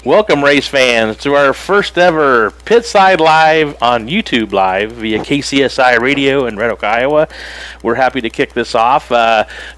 Welcome, race fans, to our first ever Pitside Live on YouTube Live via KCSI Radio in Red Oak, Iowa. We're happy to kick this off.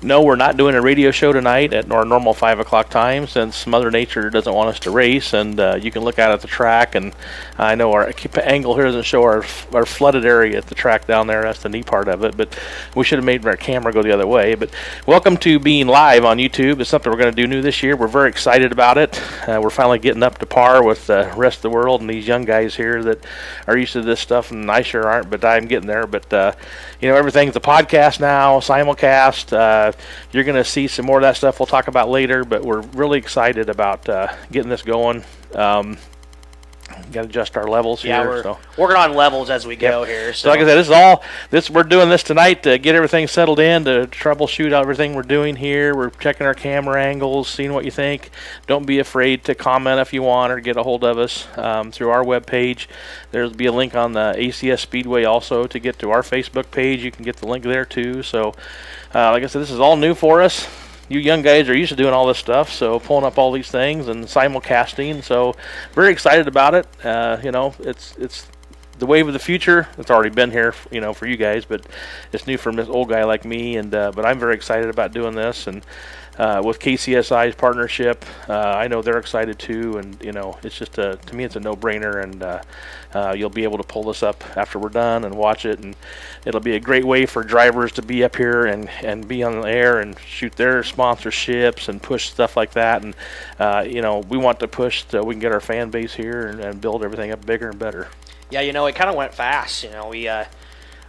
No, we're not doing a radio show tonight at our normal 5 o'clock time since Mother Nature doesn't want us to race, and you can look out at the track, and I know our angle here doesn't show our flooded area at the track down there. That's the neat part of it, but we should have made our camera go the other way. But welcome to being live on YouTube. It's something we're going to do new this year. We're very excited about it. We're finally getting up to par with the rest of the world and these young guys here that are used to this stuff, and I sure aren't, but I'm getting there. But everything's a podcast now, simulcast. You're going to see some more of that stuff we'll talk about later, but we're really excited about getting this going. Got to adjust our levels here. We're working on levels as we go here. So like I said, we're doing this tonight to get everything settled in, to troubleshoot everything we're doing here. We're checking our camera angles, seeing what you think. Don't be afraid to comment if you want or get a hold of us through our webpage. There'll be a link on the ACS Speedway also to get to our Facebook page. You can get the link there too. So like I said, this is all new for us. You young guys are used to doing all this stuff, so pulling up all these things and simulcasting. So very excited about it. It's the wave of the future. It's already been here, for you guys, but it's new for this old guy like me. And but I'm very excited about doing this. And with KCSI's partnership, I know they're excited too. And it's just to me, it's a no-brainer. And you'll be able to pull this up after we're done and watch it. And it'll be a great way for drivers to be up here and be on the air and shoot their sponsorships and push stuff like that. And we want to push so we can get our fan base here and build everything up bigger and better. Yeah, it kind of went fast.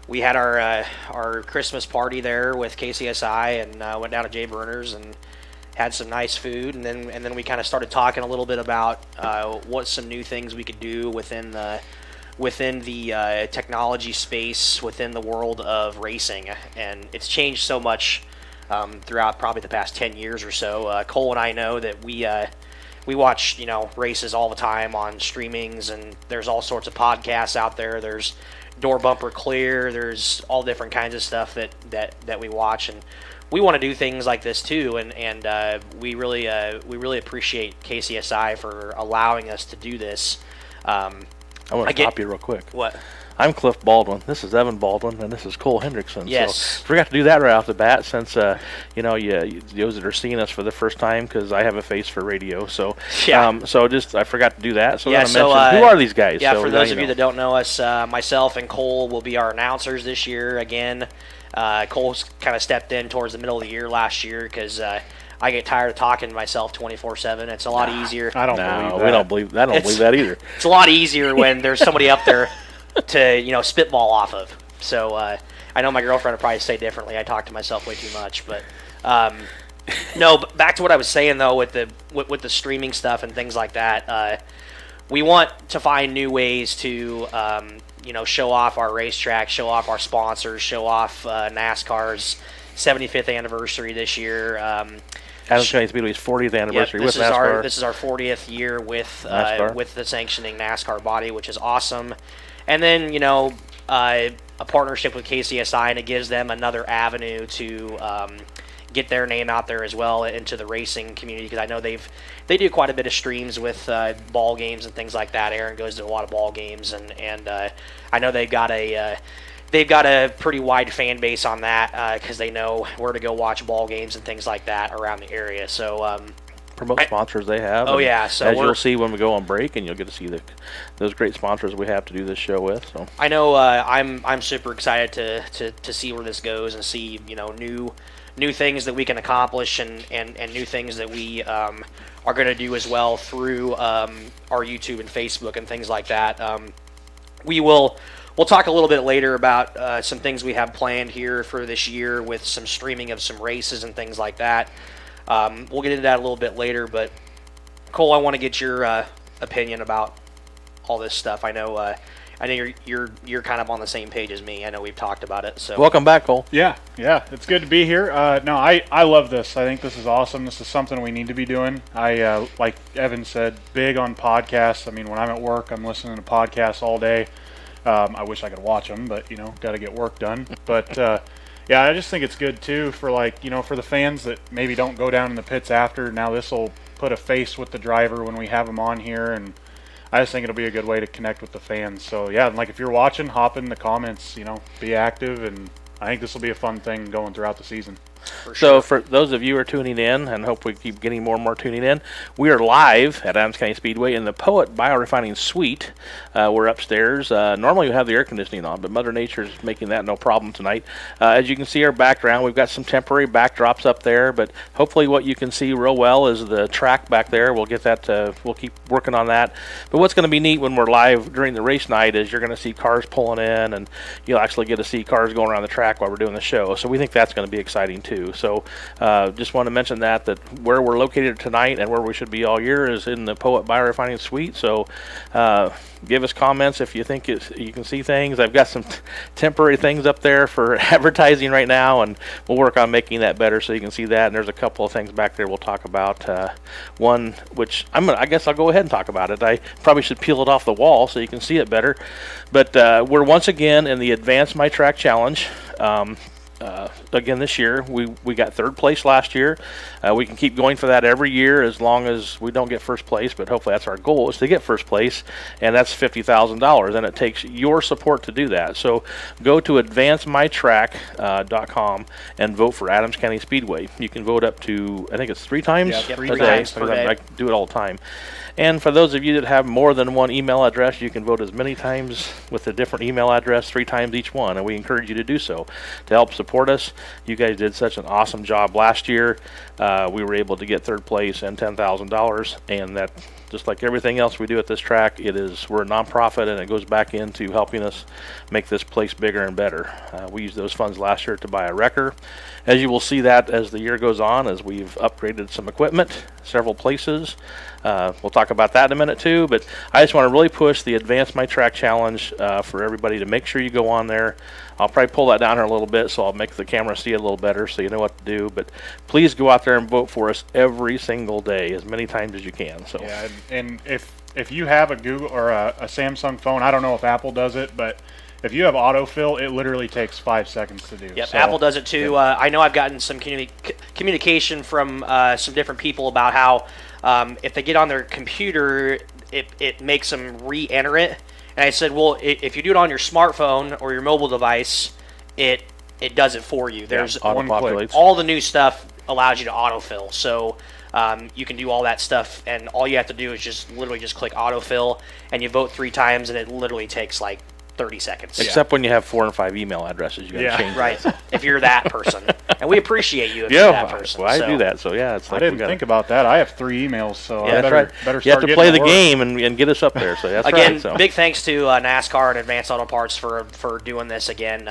We had our Christmas party there with KCSI and went down to Jay Berner's and had some nice food, and then we kind of started talking a little bit about what some new things we could do within the technology space within the world of racing. And it's changed so much throughout probably the past 10 years or so. Cole and I know that we watch races all the time on streamings, and there's all sorts of podcasts out there. There's Door Bumper Clear. There's all different kinds of stuff that we watch, and we want to do things like this too. And we really appreciate KCSI for allowing us to do this. I want to stop you real quick. What? I'm Cliff Baldwin. This is Evan Baldwin, and this is Cole Hendrickson. Yes. So forgot to do that right off the bat, since those that are seeing us for the first time, because I have a face for radio. So yeah. I forgot to do that. So yeah. I'm going to mention who are these guys. Yeah. So for those of you that don't know us, myself and Cole will be our announcers this year again. Cole's kind of stepped in towards the middle of the year last year because I get tired of talking to myself 24/7. It's a lot easier. I don't believe that. We don't believe that. I don't believe that either. It's a lot easier when there's somebody up there to spitball off of. So I know my girlfriend would probably say differently. I talk to myself way too much, but no. But back to what I was saying though, with the streaming stuff and things like that, we want to find new ways to show off our racetrack, show off our sponsors, show off NASCAR's 75th anniversary this year. Adams County Speedway's 40th anniversary with NASCAR. This is our 40th year with the sanctioning NASCAR body, which is awesome. And then a partnership with KCSI, and it gives them another avenue to get their name out there as well into the racing community, because I know they do quite a bit of streams with ball games and things like that. Aaron goes to a lot of ball games, and I know they've got a pretty wide fan base on that because they know where to go watch ball games and things like that around the area. So promote sponsors they have. Oh yeah, so as you'll see when we go on break, and you'll get to see those great sponsors we have to do this show with. So I know I'm super excited to see where this goes and see new things that we can accomplish and new things that we are going to do as well through our YouTube and Facebook and things like that. We'll talk a little bit later about some things we have planned here for this year with some streaming of some races and things like that. We'll get into that a little bit later, but Cole, I want to get your opinion about all this stuff. I know you're kind of on the same page as me. I know we've talked about it. So welcome back, Cole. Yeah, it's good to be here. No, I love this. I think this is awesome. This is something we need to be doing. I like Evan said, big on podcasts. I mean, when I'm at work, I'm listening to podcasts all day. I wish I could watch them, but got to get work done. But I just think it's good too for for the fans that maybe don't go down in the pits after. Now this will put a face with the driver when we have them on here, and I just think it'll be a good way to connect with the fans. So yeah, like if you're watching, hop in the comments, be active, and I think this will be a fun thing going throughout the season. So for those of you who are tuning in, and hope we keep getting more and more tuning in, we are live at Adams County Speedway in the Poet Biorefining Suite. We're upstairs. Normally we have the air conditioning on, but Mother Nature is making that no problem tonight. As you can see our background, we've got some temporary backdrops up there, but hopefully what you can see real well is the track back there. We'll get that. We'll keep working on that. But what's going to be neat when we're live during the race night is you're going to see cars pulling in, and you'll actually get to see cars going around the track while we're doing the show. So we think that's going to be exciting too. So just want to mention that where we're located tonight and where we should be all year is in the Poet Biorefining Suite. So give us comments if you think you can see things. I've got some temporary things up there for advertising right now, and we'll work on making that better so you can see that. And there's a couple of things back there we'll talk about. One which I guess I'll go ahead and talk about it. I probably should peel it off the wall so you can see it better. But we're once again in the Advance My Track Challenge. Again this year, we got third place last year. We can keep going for that every year as long as we don't get first place, but hopefully that's our goal, is to get first place, and that's $50,000, and it takes your support to do that. So go to advancemytrack.com and vote for Adams County Speedway. You can vote up to, I think it's 3 times a per day. I do it all the time. And for those of you that have more than one email address, you can vote as many times with a different email address, 3 times each one, and we encourage you to do so to help support us. You guys did such an awesome job last year. We were able to get third place and $10,000, and that, just like everything else we do at this track, we're a nonprofit, and it goes back into helping us make this place bigger and better. We used those funds last year to buy a wrecker. As you will see that as the year goes on, as we've upgraded some equipment, several places. We'll talk about that in a minute too, but I just want to really push the Advance My Track Challenge for everybody to make sure you go on there. I'll probably pull that down here a little bit so I'll make the camera see it a little better so you know what to do. But please go out there and vote for us every single day, as many times as you can. So yeah, and if you have a Google or a Samsung phone, I don't know if Apple does it, but if you have autofill, it literally takes 5 seconds to do. Yep, so, Apple does it too. I know I've gotten some communication from some different people about how if they get on their computer, it makes them re-enter it. And I said, well, if you do it on your smartphone or your mobile device, it does it for you. There's all the new stuff allows you to autofill. So you can do all that stuff, and all you have to do is literally just click autofill, and you vote 3 times, and it literally takes like 30 seconds. Except when you have 4 and 5 email addresses, you got to change right. If you're that person, and we appreciate you if you're that person. Well, I do that, so yeah, it's like I didn't think about that. I have 3 emails, so I better start. You have to play the game and get us up there. So that's again, right. So. Big thanks to NASCAR and Advanced Auto Parts for doing this again.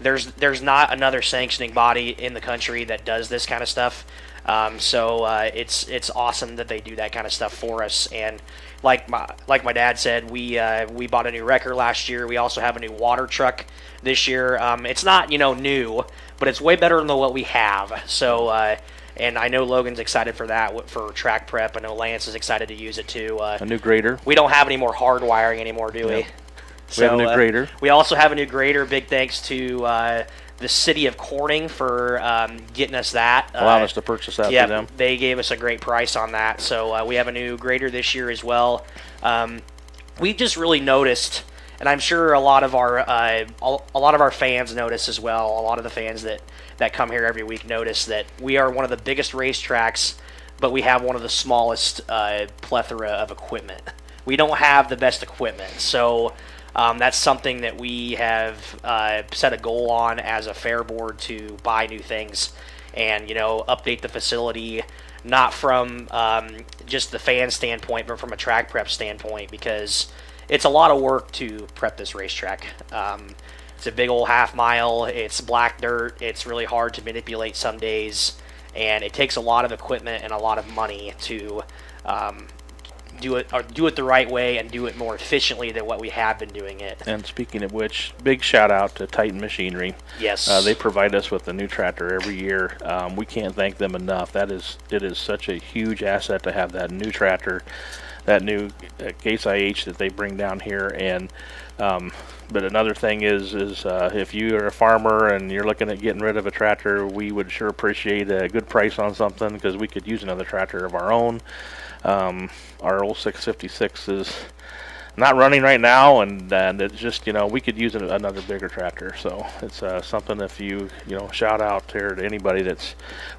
There's not another sanctioning body in the country that does this kind of stuff. So it's awesome that they do that kind of stuff for us. And like my dad said, we bought a new wrecker last year. We also have a new water truck this year. It's not new, but it's way better than what we have. So and I know Logan's excited for that for track prep. I know Lance is excited to use it too. A new grader. We don't have any more hard wiring anymore, do we? We have a new grader. We also have a new grader. Big thanks to the city of Corning for getting us that. Allowing us to purchase that for them. They gave us a great price on that. So we have a new grader this year as well. We just really noticed, and I'm sure a lot of our fans notice as well. A lot of the fans that come here every week notice that we are one of the biggest racetracks, but we have one of the smallest plethora of equipment. We don't have the best equipment, so that's something that we have set a goal on as a fair board to buy new things and update the facility, not from just the fan standpoint, but from a track prep standpoint, because it's a lot of work to prep this racetrack. It's a big old half mile. It's black dirt. It's really hard to manipulate some days, and it takes a lot of equipment and a lot of money to do it the right way and do it more efficiently than what we have been doing it. And speaking of which, big shout out to Titan Machinery. Yes, they provide us with a new tractor every year. We can't thank them enough. It is such a huge asset to have that new tractor. that new Case IH that they bring down here. And but another thing is if you are a farmer and you're looking at getting rid of a tractor, we would sure appreciate a good price on something, because we could use another tractor of our own. Our old 656 is not running right now, and it's just, we could use another bigger tractor. So it's something, if you shout out here to anybody that's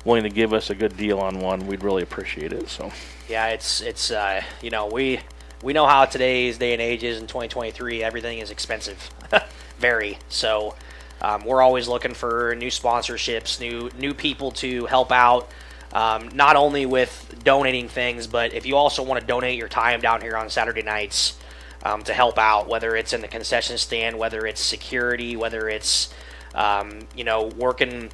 willing to give us a good deal on one, we'd really appreciate it. So yeah, it's we know how today's day and age is in 2023. Everything is expensive, very. So we're always looking for new sponsorships, new people to help out. Not only with donating things, but if you also want to donate your time down here on Saturday nights to help out, whether it's in the concession stand, whether it's security, whether it's working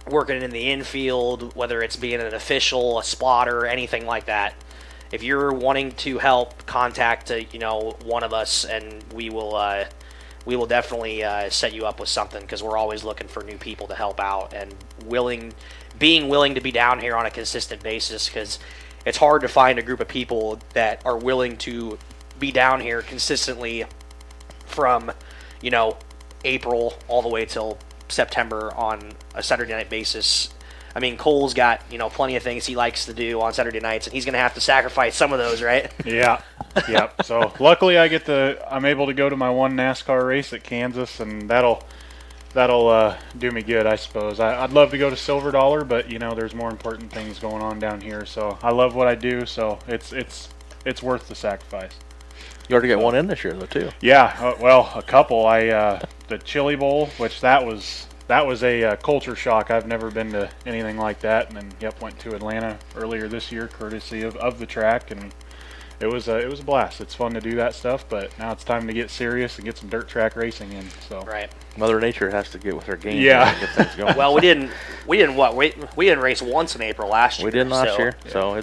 in the infield, whether it's being an official, a spotter, anything like that. If you're wanting to help, contact one of us, and we will definitely set you up with something, because we're always looking for new people to help out and being willing to be down here on a consistent basis, because it's hard to find a group of people that are willing to be down here consistently from April all the way till September on a Saturday night basis. I mean, Cole's got plenty of things he likes to do on Saturday nights, and he's going to have to sacrifice some of those, right? Yeah. So luckily I'm able to go to my one NASCAR race at Kansas, and that'll do me good, I suppose. I'd love to go to Silver Dollar, but there's more important things going on down here. So I love what I do, so it's worth the sacrifice. You already got one in this year, though, too. Yeah, well, a couple. The Chili Bowl, which that was a culture shock. I've never been to anything like that, and then went to Atlanta earlier this year, courtesy of the track, and it was a blast. It's fun to do that stuff, but now it's time to get serious and get some dirt track racing in. So right. Mother Nature has to get with her game. Yeah. To get things going. Well, we didn't race once in April last year. We didn't last year. Yeah. So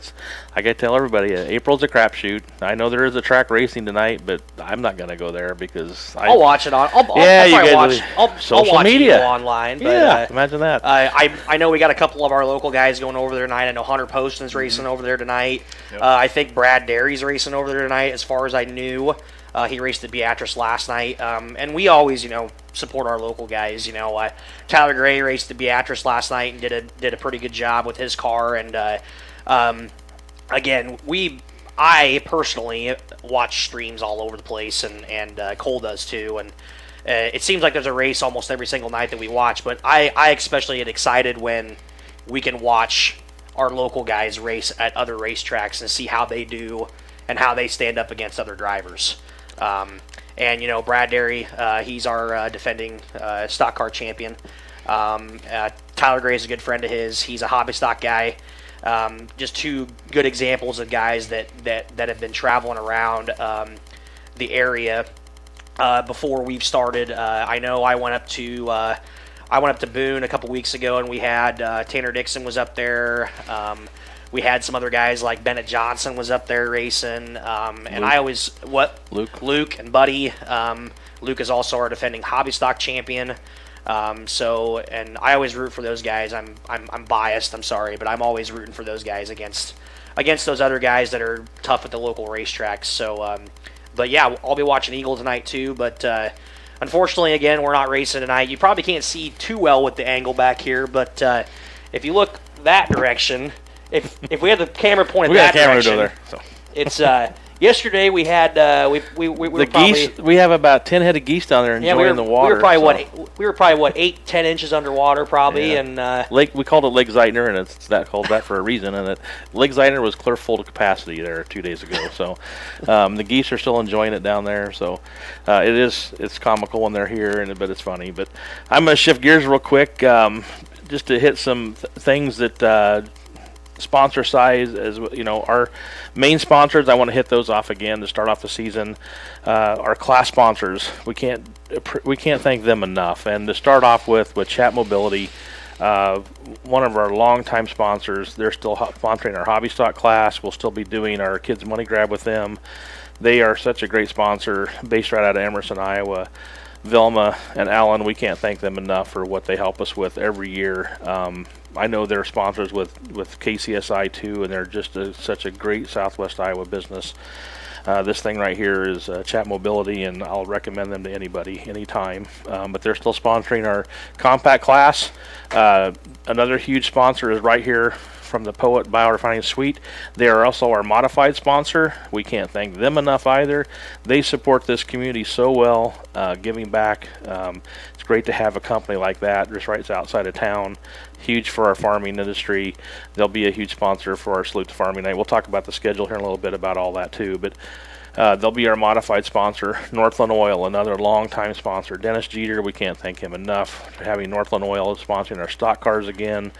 I got to tell everybody, April's a crapshoot. I know there is a track racing tonight, but I'm not going to go there because I'll watch it on. I'll watch media online. But, yeah, imagine that. I know we got a couple of our local guys going over there tonight. I know Hunter Poston's racing over there tonight. Yep. I think Brad Derry's racing over there tonight, as far as I knew. He raced at Beatrice last night, and we always, support our local guys. Tyler Gray raced at Beatrice last night and did a pretty good job with his car. And again, I personally watch streams all over the place, and Cole does too. And it seems like there's a race almost every single night that we watch. But I especially get excited when we can watch our local guys race at other racetracks and see how they do and how they stand up against other drivers. And Brad Derry, he's our defending stock car champion. Tyler Gray is a good friend of his. He's a hobby stock guy. Just two good examples of guys that have been traveling around the area before we've started. I know I went up to Boone a couple weeks ago, and we had Tanner Dixon was up there. We had some other guys like Bennett Johnson was up there racing, and I always Luke and Buddy. Luke is also our defending hobby stock champion. And I always root for those guys. I'm biased. I'm sorry, but I'm always rooting for those guys against those other guys that are tough at the local racetracks. So, but yeah, I'll be watching Eagle tonight too. But unfortunately, again, we're not racing tonight. You probably can't see too well with the angle back here, but if you look that direction. If we had the camera pointed that direction, there, so. It's yesterday we had we were geese. We have about 10 head of geese down there enjoying the water. We were probably 8-10 inches underwater probably, and Lake. We called it Lake Zeitner, and it's called that for a reason. And Lake Zeitner was clear full to capacity there 2 days ago. So the geese are still enjoying it down there. So it's comical when they're here, but it's funny. But I'm gonna shift gears real quick, just to hit some things that. Sponsor size, as our main sponsors. I want to hit those off again to start off the season. Our class sponsors, we can't thank them enough. And to start off with Chat Mobility, one of our longtime sponsors. They're still sponsoring our hobby stock class. We'll still be doing our kids money grab with them. They are such a great sponsor, based right out of Emerson, Iowa. Vilma and Alan, we can't thank them enough for what they help us with every year. I know they're sponsors with KCSI too, and they're just such a great Southwest Iowa business. This thing right here is Chat Mobility, and I'll recommend them to anybody, anytime. But they're still sponsoring our compact class. Another huge sponsor is right here from the Poet Biorefining Suite. They are also our modified sponsor. We can't thank them enough either. They support this community so well, giving back. It's great to have a company like that just right outside of town. Huge for our farming industry. They'll be a huge sponsor for our Salute to Farming Night. We'll talk about the schedule here in a little bit about all that too, but they'll be our modified sponsor. Northland Oil, another long-time sponsor. Dennis Jeter, we can't thank him enough for having Northland Oil sponsoring our stock cars again.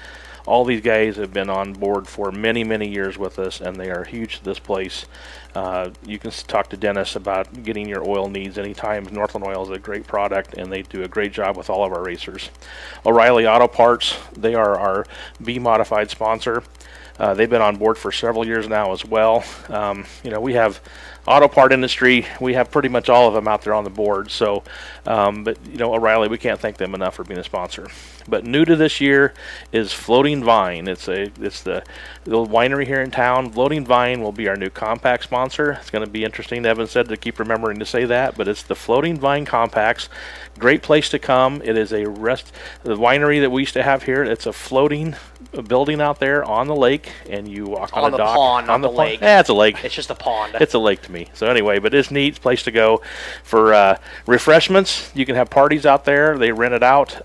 All these guys have been on board for many, many years with us, and they are huge to this place. You can talk to Dennis about getting your oil needs anytime. Northland Oil is a great product, and they do a great job with all of our racers. O'Reilly Auto Parts, they are our B-modified sponsor. They've been on board for several years now as well. We have auto part industry. We have pretty much all of them out there on the board. So, but O'Reilly, we can't thank them enough for being a sponsor. But new to this year is Floating Vine. It's the winery here in town. Floating Vine will be our new compact sponsor. It's going to be interesting. Evan said to keep remembering to say that, but it's the Floating Vine Compacts. Great place to come. It is the winery that we used to have here. It's a floating building out there on the lake, and you walk on a dock. Pond, on the lake. Yeah, it's a lake. It's just a pond. It's a lake to me. So anyway, but it's neat place to go for refreshments. You can have parties out there. They rent it out.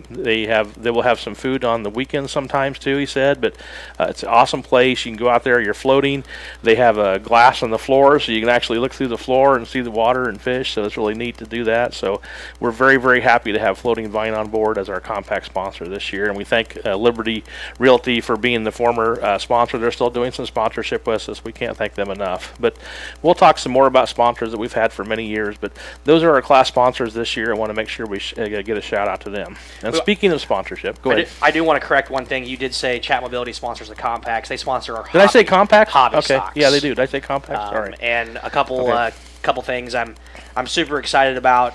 They will have some food on the weekends sometimes too, he said. But it's an awesome place. You can go out there. You're floating. They have a glass on the floor, so you can actually look through the floor and see the water and fish. So it's really neat to do that. So we're very, very happy to have Floating Vine on board as our compact sponsor this year, and we thank Liberty Realty for being the former sponsor. They're still doing some sponsorship with us. We can't thank them enough. But we'll talk some more about sponsors that we've had for many years. But those are our class sponsors this year. I want to make sure we get a shout out to them. And speaking of sponsorship, go ahead. I do want to correct one thing. You did say Chat Mobility sponsors the compacts. They sponsor our Did I say compacts? Hobby okay. stocks. Yeah, they do. Did I say compacts? All right. And a couple things I'm super excited about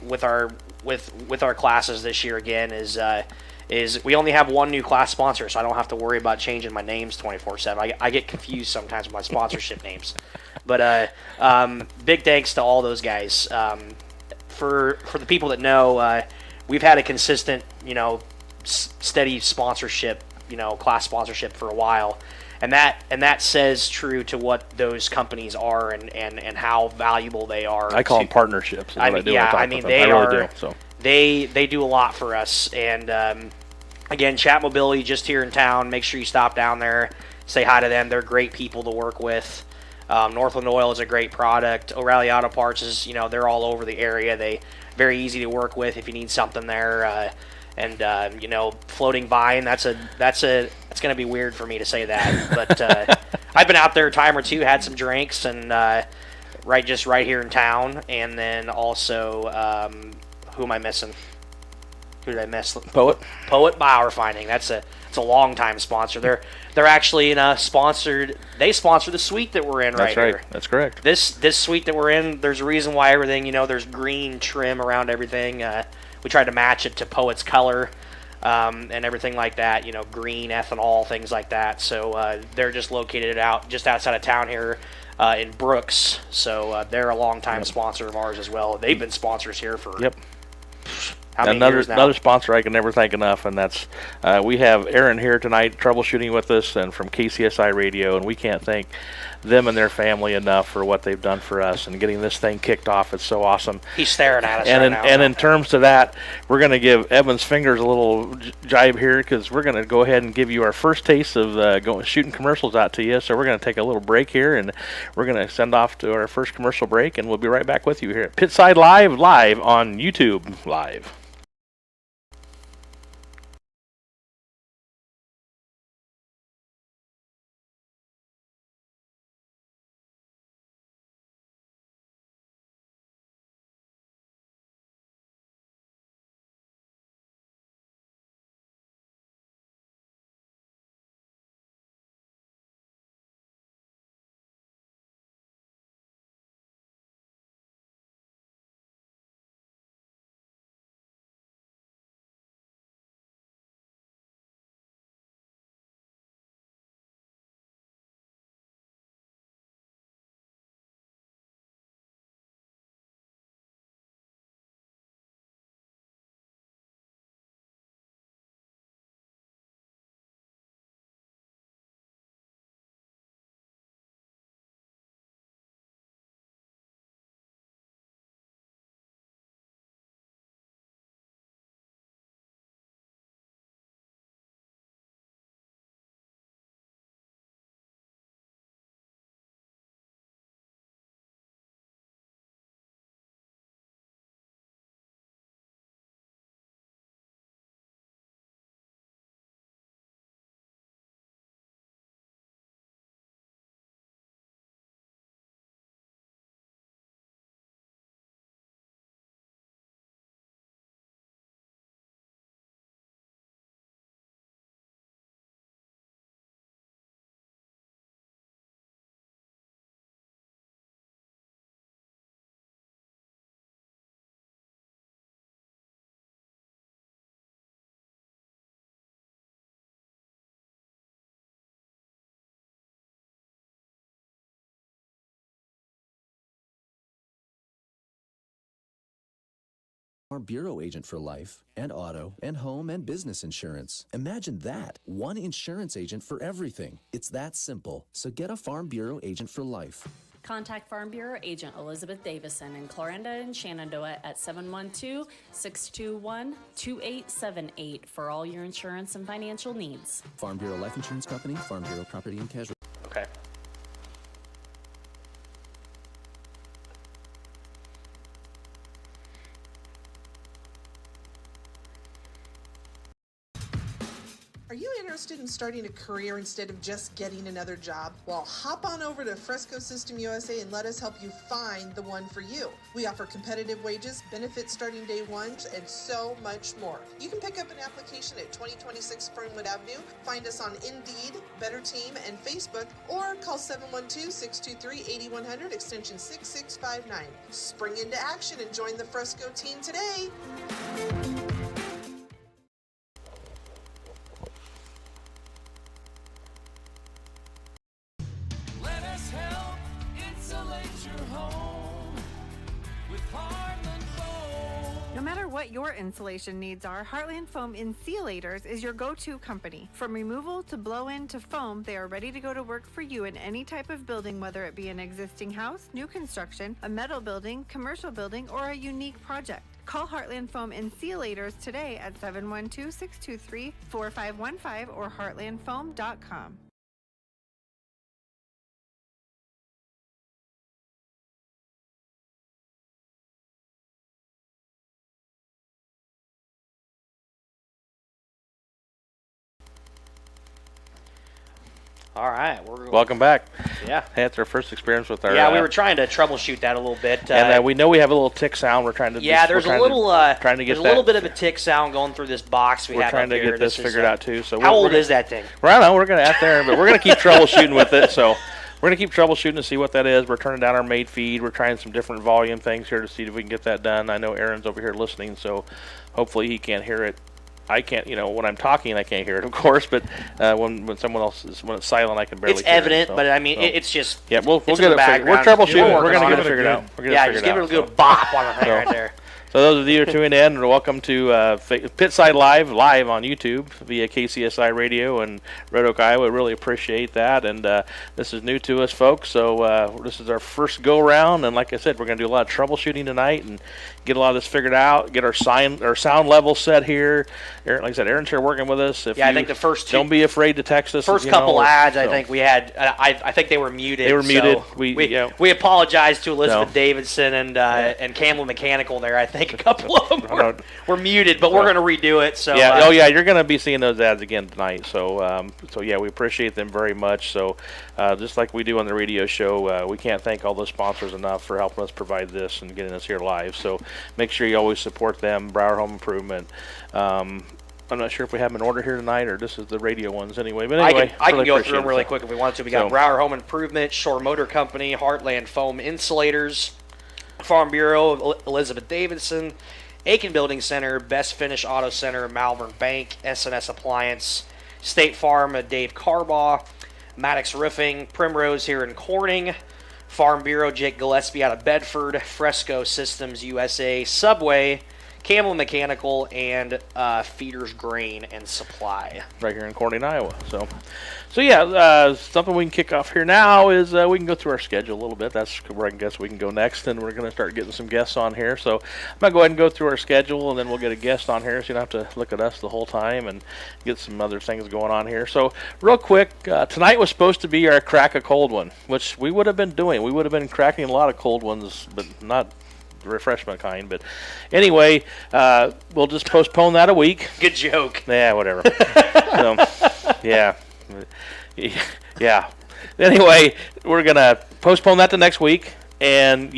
with our classes this year again is we only have one new class sponsor, so I don't have to worry about changing my names 24/7. I get confused sometimes with my sponsorship names. But big thanks to all those guys. For the people that know, we've had a consistent, steady sponsorship, class sponsorship for a while. And that says true to what those companies are and how valuable they are. I call them partnerships. They really are. Do, so. They do a lot for us. And again, Chat Mobility just here in town. Make sure you stop down there, say hi to them. They're great people to work with. Northland Oil is a great product. O'Reilly Auto Parts is they're all over the area. They very easy to work with if you need something there. Floating Vine, it's going to be weird for me to say that, but I've been out there a time or two, had some drinks, and right here in town, and then also, who am I missing? Who did I miss? Poet Biorefining. It's a long time sponsor. They're actually sponsored. They sponsor the suite that we're in right here. That's correct. This suite that we're in. There's a reason why everything there's green trim around everything. We tried to match it to Poet's color and everything like that, green, ethanol, things like that. So they're just located just outside of town here in Brooks. So they're a longtime sponsor of ours as well. They've been sponsors here for how many years now? Another sponsor I can never thank enough, and that's we have Aaron here tonight troubleshooting with us and from KCSI Radio, and we can't thank them and their family enough for what they've done for us and getting this thing kicked off. It's so awesome. He's staring at us now. And in terms of that, we're going to give Evan's fingers a little jibe here because we're going to go ahead and give you our first taste of shooting commercials out to you. So we're going to take a little break here, and we're going to send off to our first commercial break, and we'll be right back with you here at Pitside Live on YouTube Live. Farm Bureau agent for life and auto and home and business insurance. Imagine that. One insurance agent for everything. It's that simple. So get a Farm Bureau agent for life. Contact Farm Bureau agent Elizabeth Davison in Clarinda and Shenandoah at 712-621-2878 for all your insurance and financial needs. Farm Bureau Life Insurance Company, Farm Bureau Property and Casualty. Okay. Are you interested in starting a career instead of just getting another job? Well, hop on over to Fresco System USA and let us help you find the one for you. We offer competitive wages, benefits starting day one, and so much more. You can pick up an application at 2026 Fernwood Avenue, find us on Indeed, Better Team, and Facebook, or call 712-623-8100, extension 6659. Spring into action and join the Fresco team today. No matter what your insulation needs are, Heartland Foam Insulators is your go-to company. From removal to blow-in to foam, they are ready to go to work for you in any type of building, whether it be an existing house, new construction, a metal building, commercial building, or a unique project. Call Heartland Foam Insulators today at 712-623-4515 or heartlandfoam.com. All right, welcome back. Yeah, hey, that's our first experience with our. Yeah, we were trying to troubleshoot that a little bit, and we know we have a little tick sound. We're trying to. Yeah, there's a little. Trying to get there's a little bit of a tick sound going through this box we have. We're trying to get this figured out too. So how old is that thing? I don't know. We're gonna out there, but we're gonna keep troubleshooting with it. So we're gonna keep troubleshooting to see what that is. We're turning down our maid feed. We're trying some different volume things here to see if we can get that done. I know Aaron's over here listening, so hopefully he can't hear it. I can't, when I'm talking, I can't hear it, of course. But when someone else when it's silent, I can barely. It's hear evident, it, so, but I mean, it's just. Yeah, we'll get it. We're troubleshooting. We're gonna get it figured out. Yeah, just give it a good bop on the thing right there. So those of you who are tuning in, welcome to Pitside Live on YouTube via KCSI Radio and Red Oak, Iowa. Really appreciate that. And this is new to us, folks. So this is our first go-round. And like I said, we're going to do a lot of troubleshooting tonight and get a lot of this figured out, get our sound level set here. Aaron, like I said, Aaron's here working with us. I think the first two. Don't be afraid to text us. First couple ads, I think we had. I think they were muted. They were muted. We apologize to Elizabeth Davidson and Campbell Mechanical there. I think a couple of them were muted, but we're going to redo it. So you're going to be seeing those ads again tonight. So we appreciate them very much. So just like we do on the radio show, we can't thank all those sponsors enough for helping us provide this and getting us here live. So make sure you always support them. Broward Home Improvement. I'm not sure if we have them in order here tonight or this is the radio ones anyway. But anyway, I can go through them really quick if we want to. We got Broward Home Improvement, Shore Motor Company, Heartland Foam Insulators, Farm Bureau, Elizabeth Davidson, Aiken Building Center, Best Finish Auto Center, Malvern Bank, S&S Appliance, State Farm, Dave Carbaugh, Maddox Roofing, Primrose here in Corning, Farm Bureau, Jake Gillespie out of Bedford, Fresco Systems USA, Subway, Campbell Mechanical, and Feeders Grain and Supply. Right here in Corning, Iowa. So something we can kick off here now is we can go through our schedule a little bit. That's where I guess we can go next, and we're going to start getting some guests on here. So I'm going to go ahead and go through our schedule, and then we'll get a guest on here, so you don't have to look at us the whole time and get some other things going on here. So real quick, tonight was supposed to be our crack a cold one, which we would have been doing. We would have been cracking a lot of cold ones, but not the refreshment kind. But anyway, we'll just postpone that a week. Good joke. Yeah, whatever. Yeah. Anyway, we're going to postpone that to next week. And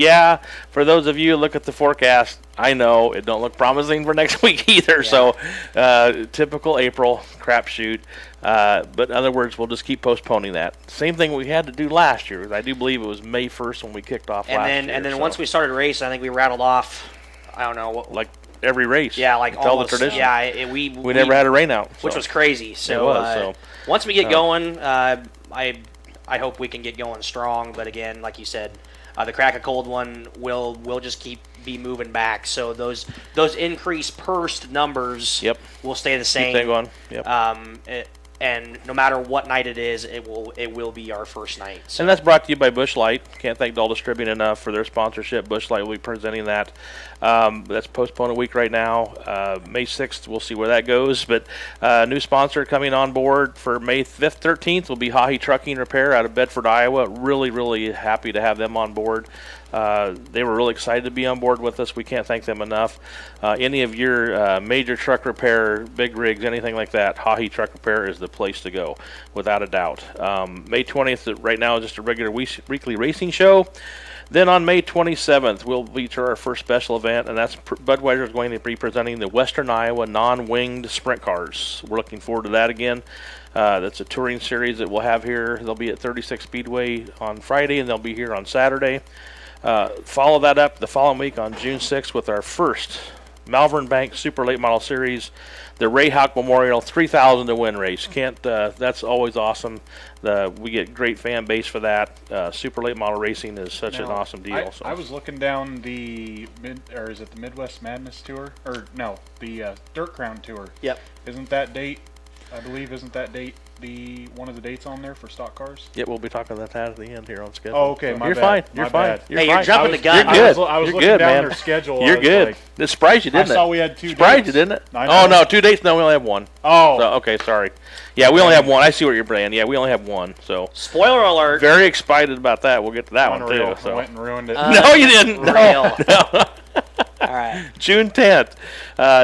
for those of you who look at the forecast, I know it don't look promising for next week either. Yeah. So typical April crapshoot. But in other words, we'll just keep postponing that. Same thing we had to do last year. I do believe it was May 1st when we kicked off last year. And then once we started racing, I think we rattled off, I don't know. Like every race. Yeah, like it's almost. All the tradition. Yeah, we never had a rain out. Which was crazy. So, it was, once we get going, I hope we can get going strong. But again, like you said, The Crack a Cold one will just be moving back. So those increased purse numbers will stay the same. Keep that going. Yep. And no matter what night it is, it will be our first night. So. And that's brought to you by Busch Light. Can't thank Dull Distributing enough for their sponsorship. Busch Light will be presenting that. That's postponed a week right now. May 6th, we'll see where that goes. But new sponsor coming on board for May 5th, 13th will be Hahi Trucking Repair out of Bedford, Iowa. Really, really happy to have them on board. They were really excited to be on board with us. We can't thank them enough. Any of your major truck repair, big rigs, anything like that, Hahi Truck Repair is the place to go, without a doubt. May 20th, right now, is just a regular weekly racing show. Then on May 27th, we'll feature our first special event, and that's Budweiser is going to be presenting the Western Iowa non-winged sprint cars. We're looking forward to that again. That's a touring series that we'll have here. They'll be at 36 Speedway on Friday, and they'll be here on Saturday. Follow that up the following week on June 6th with our first Malvern Bank Super Late Model Series, the Ray Houck Memorial 3,000 to win race. That's always awesome. We get great fan base for that. Super Late Model racing is such an awesome deal. I was looking down the Midwest Madness Tour? Or no, the Dirt Crown Tour. Yep. Isn't that date one of the dates on there for stock cars? Yeah, we'll be talking about that at the end here on schedule. Oh, okay. So you're fine. You're fine. You're jumping the gun. You're good. I was you're looking good, down man. their schedule. You're good. Like, It surprised you, didn't it? I saw we had 2 surprised dates. you, didn't it? Oh, no, 2 dates. No, we only have one. Oh. So, okay, sorry. Yeah, we only have one. I see what you're saying. Yeah, we only have one. So spoiler alert. Very excited about that. We'll get to that one too. So. I went and ruined it. No, you didn't. No. No. All right. June 10th,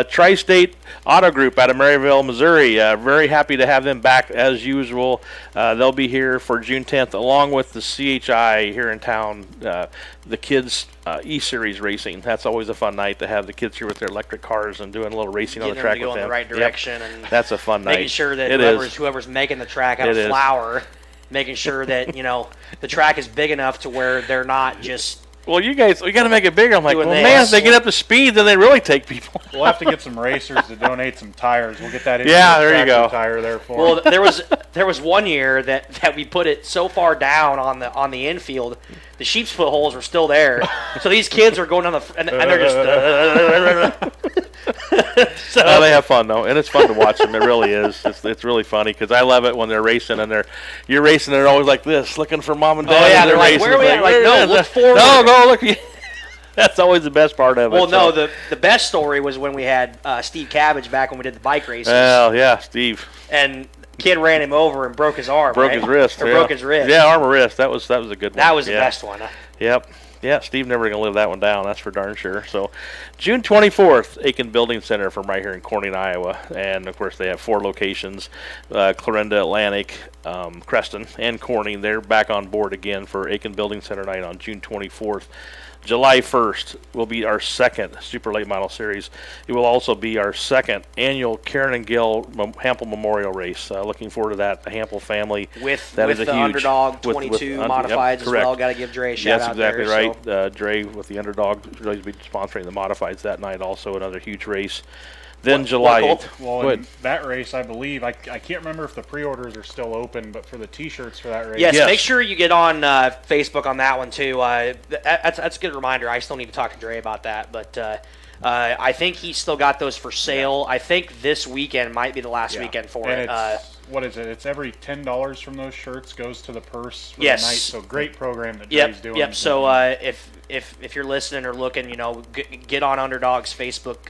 Tri-State Auto Group out of Maryville, Missouri. Very happy to have them back as usual. They'll be here for June 10th, along with the CHI here in town, the kids' E-Series racing. That's always a fun night to have the kids here with their electric cars and doing a little racing on the track with them. Getting them to go in the right direction. And that's a fun night. Making sure that whoever's making the track out of flour, making sure that, the track is big enough to where they're not just... Well, you guys, we got to make it bigger. I'm like, man, if they get up to speed, then they really take people. We'll have to get some racers to donate some tires. We'll get that in. Yeah, there you go. Tire there for. Well, there was one year that we put it so far down on the infield, the sheep's foot holes were still there. So these kids are going down and they're just. So they have fun though, and it's fun to watch them. It really is. It's really funny because I love it when they're racing and you're racing and they're always like this, looking for mom and dad. Oh yeah, they're like, where are we at? Like, no, look forward. No, look. That's always the best part of it. Well, no, the best story was when we had Steve Cabbage back when we did the bike races. Well, yeah, Steve. And kid ran him over and broke his arm. Broke his wrist. Broke his wrist. Yeah, arm or wrist. That was a good one. That was the best one. Yep. Yeah, Steve never going to live that one down, that's for darn sure. So, June 24th, Aiken Building Center from right here in Corning, Iowa. And, of course, they have 4 locations, Clarinda, Atlantic, Creston, and Corning. They're back on board again for Aiken Building Center night on June 24th. July 1st will be our second Super Late Model Series. It will also be our second annual Karen and Gil Hampel Memorial Race. Looking forward to that. The Hampel family. With the Underdog 22 modifieds as well. Got to give Dre a shout out there. That's exactly right. Dre with the Underdog will be sponsoring the modifieds that night also. Another huge race. Then July 8th. Well, in that race, I believe, I can't remember if the pre-orders are still open, but for the T-shirts for that race. Yes, make sure you get on Facebook on that one, too. That's a good reminder. I still need to talk to Dre about that, but I think he's still got those for sale. I think this weekend might be the last weekend for it. What is it? It's every $10 from those shirts goes to the purse for yes. the night. So great program that Dre's doing. Yep. So if you're listening or looking, get on Underdog's Facebook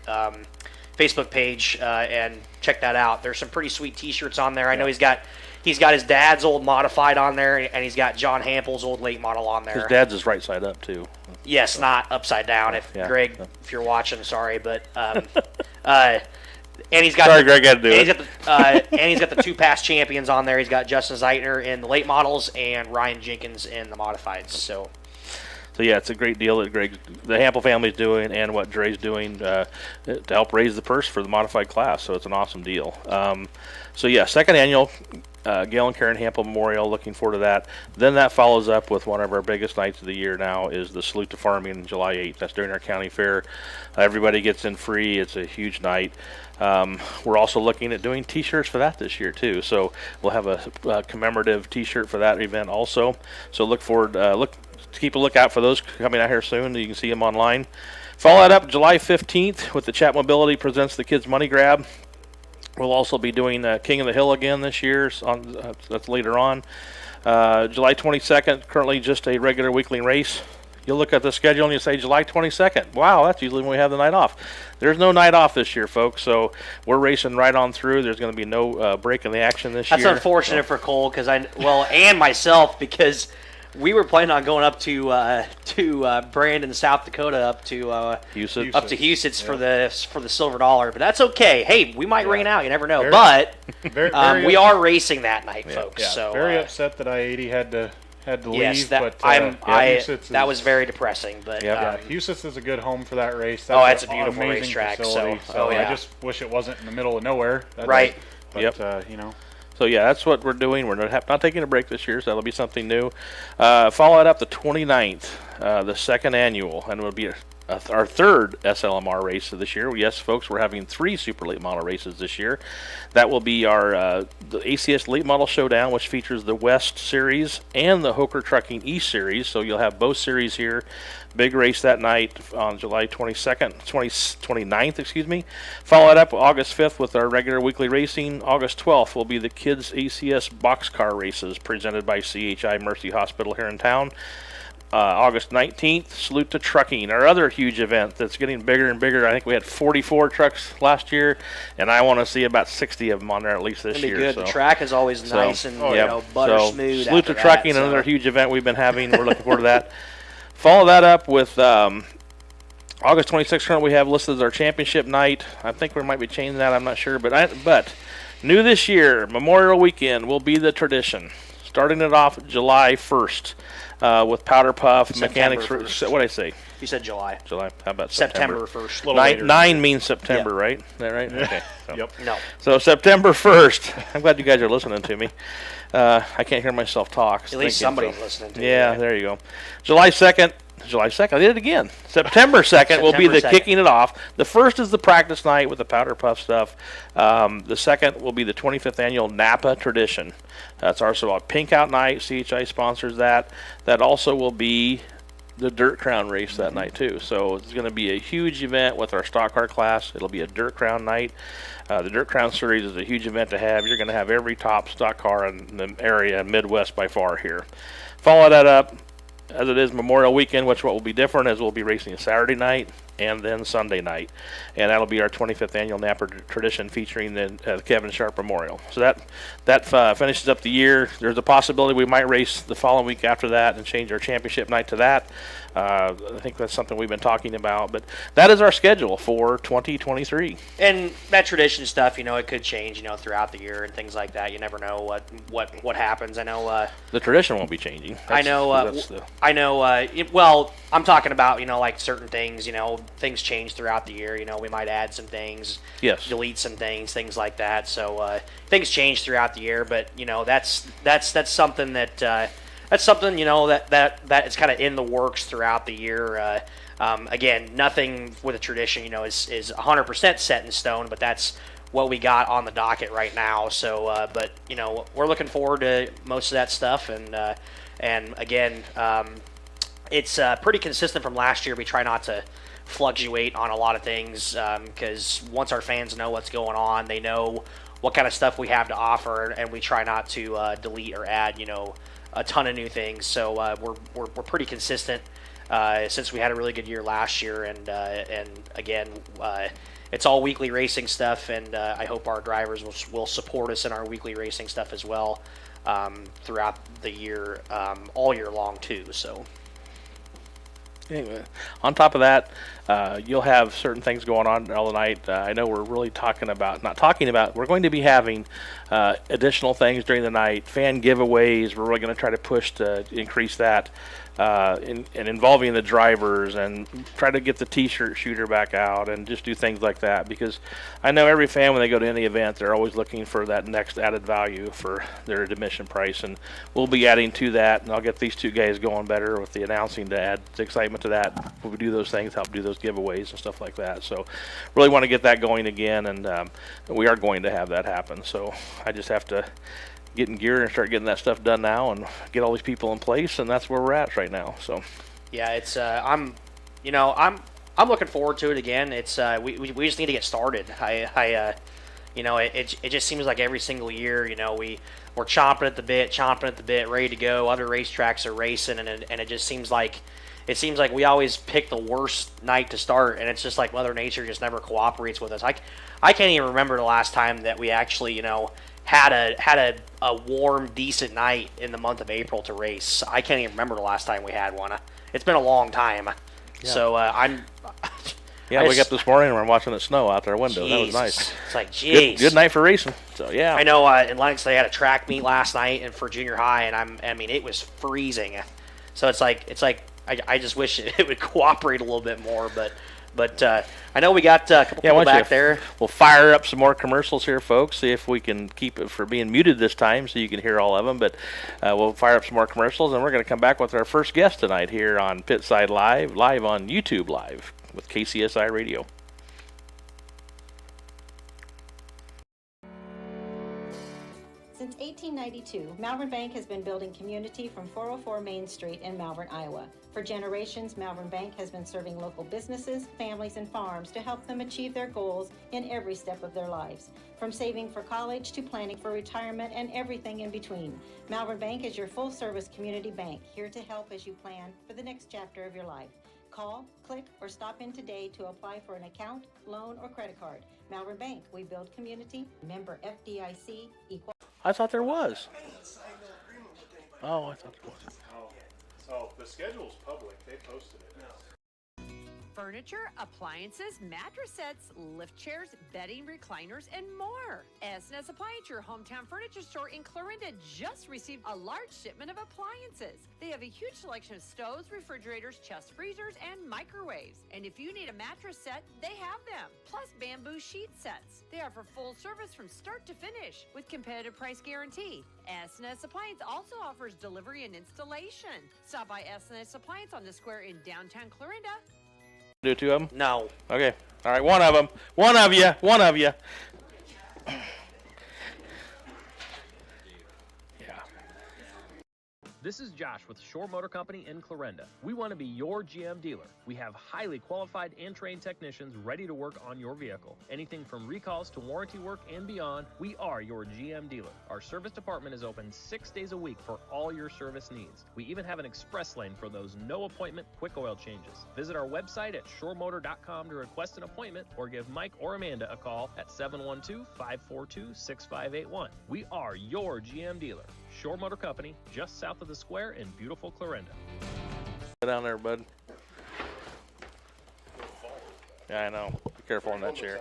page and check that out. There's some pretty sweet T-shirts on there. I know he's got his dad's old modified on there, and he's got John Hampel's old late model on there. His dad's is right side up too. Yes, not upside down. Greg, if you're watching, sorry, but and he's got sorry, Greg, had to do it. And he's got the 2 past champions on there. He's got Justin Zeitner in the late models and Ryan Jenkins in the modifieds. So yeah, it's a great deal that the Hampel family's doing and what Dre's doing to help raise the purse for the modified class. So it's an awesome deal. Second annual Gail and Karen Hampel Memorial. Looking forward to that. Then that follows up with one of our biggest nights of the year now is the Salute to Farming July 8th. That's during our county fair. Everybody gets in free. It's a huge night. We're also looking at doing T-shirts for that this year too. So we'll have a commemorative T-shirt for that event also. So look forward. keep a lookout for those coming out here soon. You can see them online. Follow that up July 15th with the Chat Mobility presents the Kids Money Grab. We'll also be doing King of the Hill again this year. That's later on. July 22nd, currently just a regular weekly race. You'll look at the schedule and you say July 22nd. Wow, that's usually when we have the night off. There's no night off this year, folks. So we're racing right on through. There's going to be no break in the action this year. That's unfortunate for Cole and myself, because we were planning on going up to Brandon, South Dakota, up to Huset's for the silver dollar. But that's okay. Hey, we might rain out. You never know. We are racing that night, folks. Yeah, so very upset that I-80 had to leave. That, but that was very depressing. But Huset's is a good home for that race. That's a beautiful racetrack. So I just wish it wasn't in the middle of nowhere. Right. But, you know. So, yeah, that's what we're doing. We're not taking a break this year, so that'll be something new. Follow it up the 29th, the second annual, and it'll be our third SLMR race of this year. Yes, folks, we're having 3 super late model races this year. That will be our the ACS Late Model Showdown, which features the West Series and the Hoker Trucking East Series. So you'll have both series here. Big race that night on July 29th, excuse me. Follow it up August 5th with our regular weekly racing. August 12th will be the Kids ACS Boxcar Races presented by CHI Mercy Hospital here in town. August 19th, Salute to Trucking, our other huge event that's getting bigger and bigger. I think we had 44 trucks last year, and I want to see about 60 of them on there at least this year. Good. So. The track is always nice and butter smooth. Salute to Trucking, another huge event we've been having. We're looking forward to that. Follow that up with August 26th. Currently, we have listed as our championship night. I think we might be changing that. I'm not sure, but new this year, Memorial Weekend will be the tradition. Starting it off July 1st. With Powder Puff, Mechanics. What did I say? You said July. How about September 1st? 9 means September, right? Is that right? Okay. So. Yep. No. So September 1st. I'm glad you guys are listening to me. I can't hear myself talk. At least somebody's listening to you. Yeah, there you go. July 2nd. I did it again. September 2nd will be the 2nd. Kicking it off. The first is the practice night with the Powder Puff stuff. The second will be the 25th annual Napa tradition. That's also a pink out night. CHI sponsors that. That also will be the Dirt Crown race that night too. So it's going to be a huge event with our stock car class. It'll be a Dirt Crown night. The Dirt Crown Series is a huge event to have. You're going to have every top stock car in the area, Midwest by far here. Follow that up. As it is Memorial Weekend, which what will be different is we'll be racing a Saturday night and then Sunday night. And that'll be our 25th annual Napa tradition featuring the Kevin Sharp Memorial. So that finishes up the year. There's a possibility we might race the following week after that and change our championship night to that. I think that's something we've been talking about. But that is our schedule for 2023. And that tradition stuff, it could change, throughout the year and things like that. You never know what happens. I know the tradition won't be changing. Well, I'm talking about, like certain things, things change throughout the year. We might add some things, delete some things like that. So things change throughout the year, but that's something that that's something that is kind of in the works throughout the year. Again, nothing with a tradition is 100% set in stone, but that's what we got on the docket right now. So, but we're looking forward to most of that stuff, and again, it's pretty consistent from last year. We try not to fluctuate on a lot of things because once our fans know what's going on, they know what kind of stuff we have to offer, and we try not to delete or add a ton of new things. So we're pretty consistent since we had a really good year last year, and again, it's all weekly racing stuff, and I hope our drivers will support us in our weekly racing stuff as well throughout the year, all year long too. So. Anyway, on top of that, you'll have certain things going on all night. I know we're really we're going to be having additional things during the night, fan giveaways. We're really going to try to push to increase that and involving the drivers and try to get the t-shirt shooter back out and just do things like that, because I know every fan, when they go to any event, they're always looking for that next added value for their admission price, and we'll be adding to that, and I'll get these two guys going better with the announcing to add the excitement to that. When we do those things, help do those giveaways and stuff like that. So really want to get that going again, and we are going to have that happen. So I just have to getting gear and start getting that stuff done now and get all these people in place, and that's where we're at right now. So yeah, it's I'm looking forward to it again. It's we just need to get started. It just seems like every single year, we're chomping at the bit, ready to go. Other racetracks are racing, and it just seems like we always pick the worst night to start, and it's just like Mother Nature just never cooperates with us. I can't even remember the last time that we actually, had a warm, decent night in the month of April to race. I can't even remember the last time we had one. It's been a long time. Yeah. So I'm. Yeah, I wake up this morning and we're watching it snow out their window. That was nice. It's like, geez. Good night for racing. So yeah. I know in Lennox they had a track meet last night and for junior high, and I mean it was freezing. So it's like I just wish it would cooperate a little bit more, but I know we got a couple people back there. We'll fire up some more commercials here, folks. See if we can keep it for being muted this time so you can hear all of them. But we'll fire up some more commercials, and we're going to come back with our first guest tonight here on Pitside Live on YouTube Live with KCSI Radio. Since 1892, Malvern Bank has been building community from 404 Main Street in Malvern, Iowa. For generations, Malvern Bank has been serving local businesses, families, and farms to help them achieve their goals in every step of their lives. From saving for college to planning for retirement and everything in between, Malvern Bank is your full-service community bank, here to help as you plan for the next chapter of your life. Call, click, or stop in today to apply for an account, loan, or credit card. Malvern Bank, we build community. Member FDIC, equal. I thought there was. Oh, I thought there was. Oh, so the schedule's public. They posted it. Furniture, appliances, mattress sets, lift chairs, bedding, recliners, and more. S&S Appliance, your hometown furniture store in Clarinda, just received a large shipment of appliances. They have a huge selection of stoves, refrigerators, chest freezers, and microwaves. And if you need a mattress set, they have them, plus bamboo sheet sets. They offer full service from start to finish with competitive price guarantee. S&S Appliance also offers delivery and installation. Stop by S&S Appliance on the square in downtown Clarinda. Do two of them? No. Okay. All right, one of them. One of you. This is Josh with Shore Motor Company in Clarinda. We want to be your GM dealer. We have highly qualified and trained technicians ready to work on your vehicle. Anything from recalls to warranty work and beyond, we are your GM dealer. Our service department is open 6 days a week for all your service needs. We even have an express lane for those no appointment quick oil changes. Visit our website at shoremotor.com to request an appointment or give Mike or Amanda a call at 712-542-6581. We are your GM dealer. Shore Motor Company, just south of the square in beautiful Clarinda. Get down there, bud. Yeah, I know. Be careful on that chair.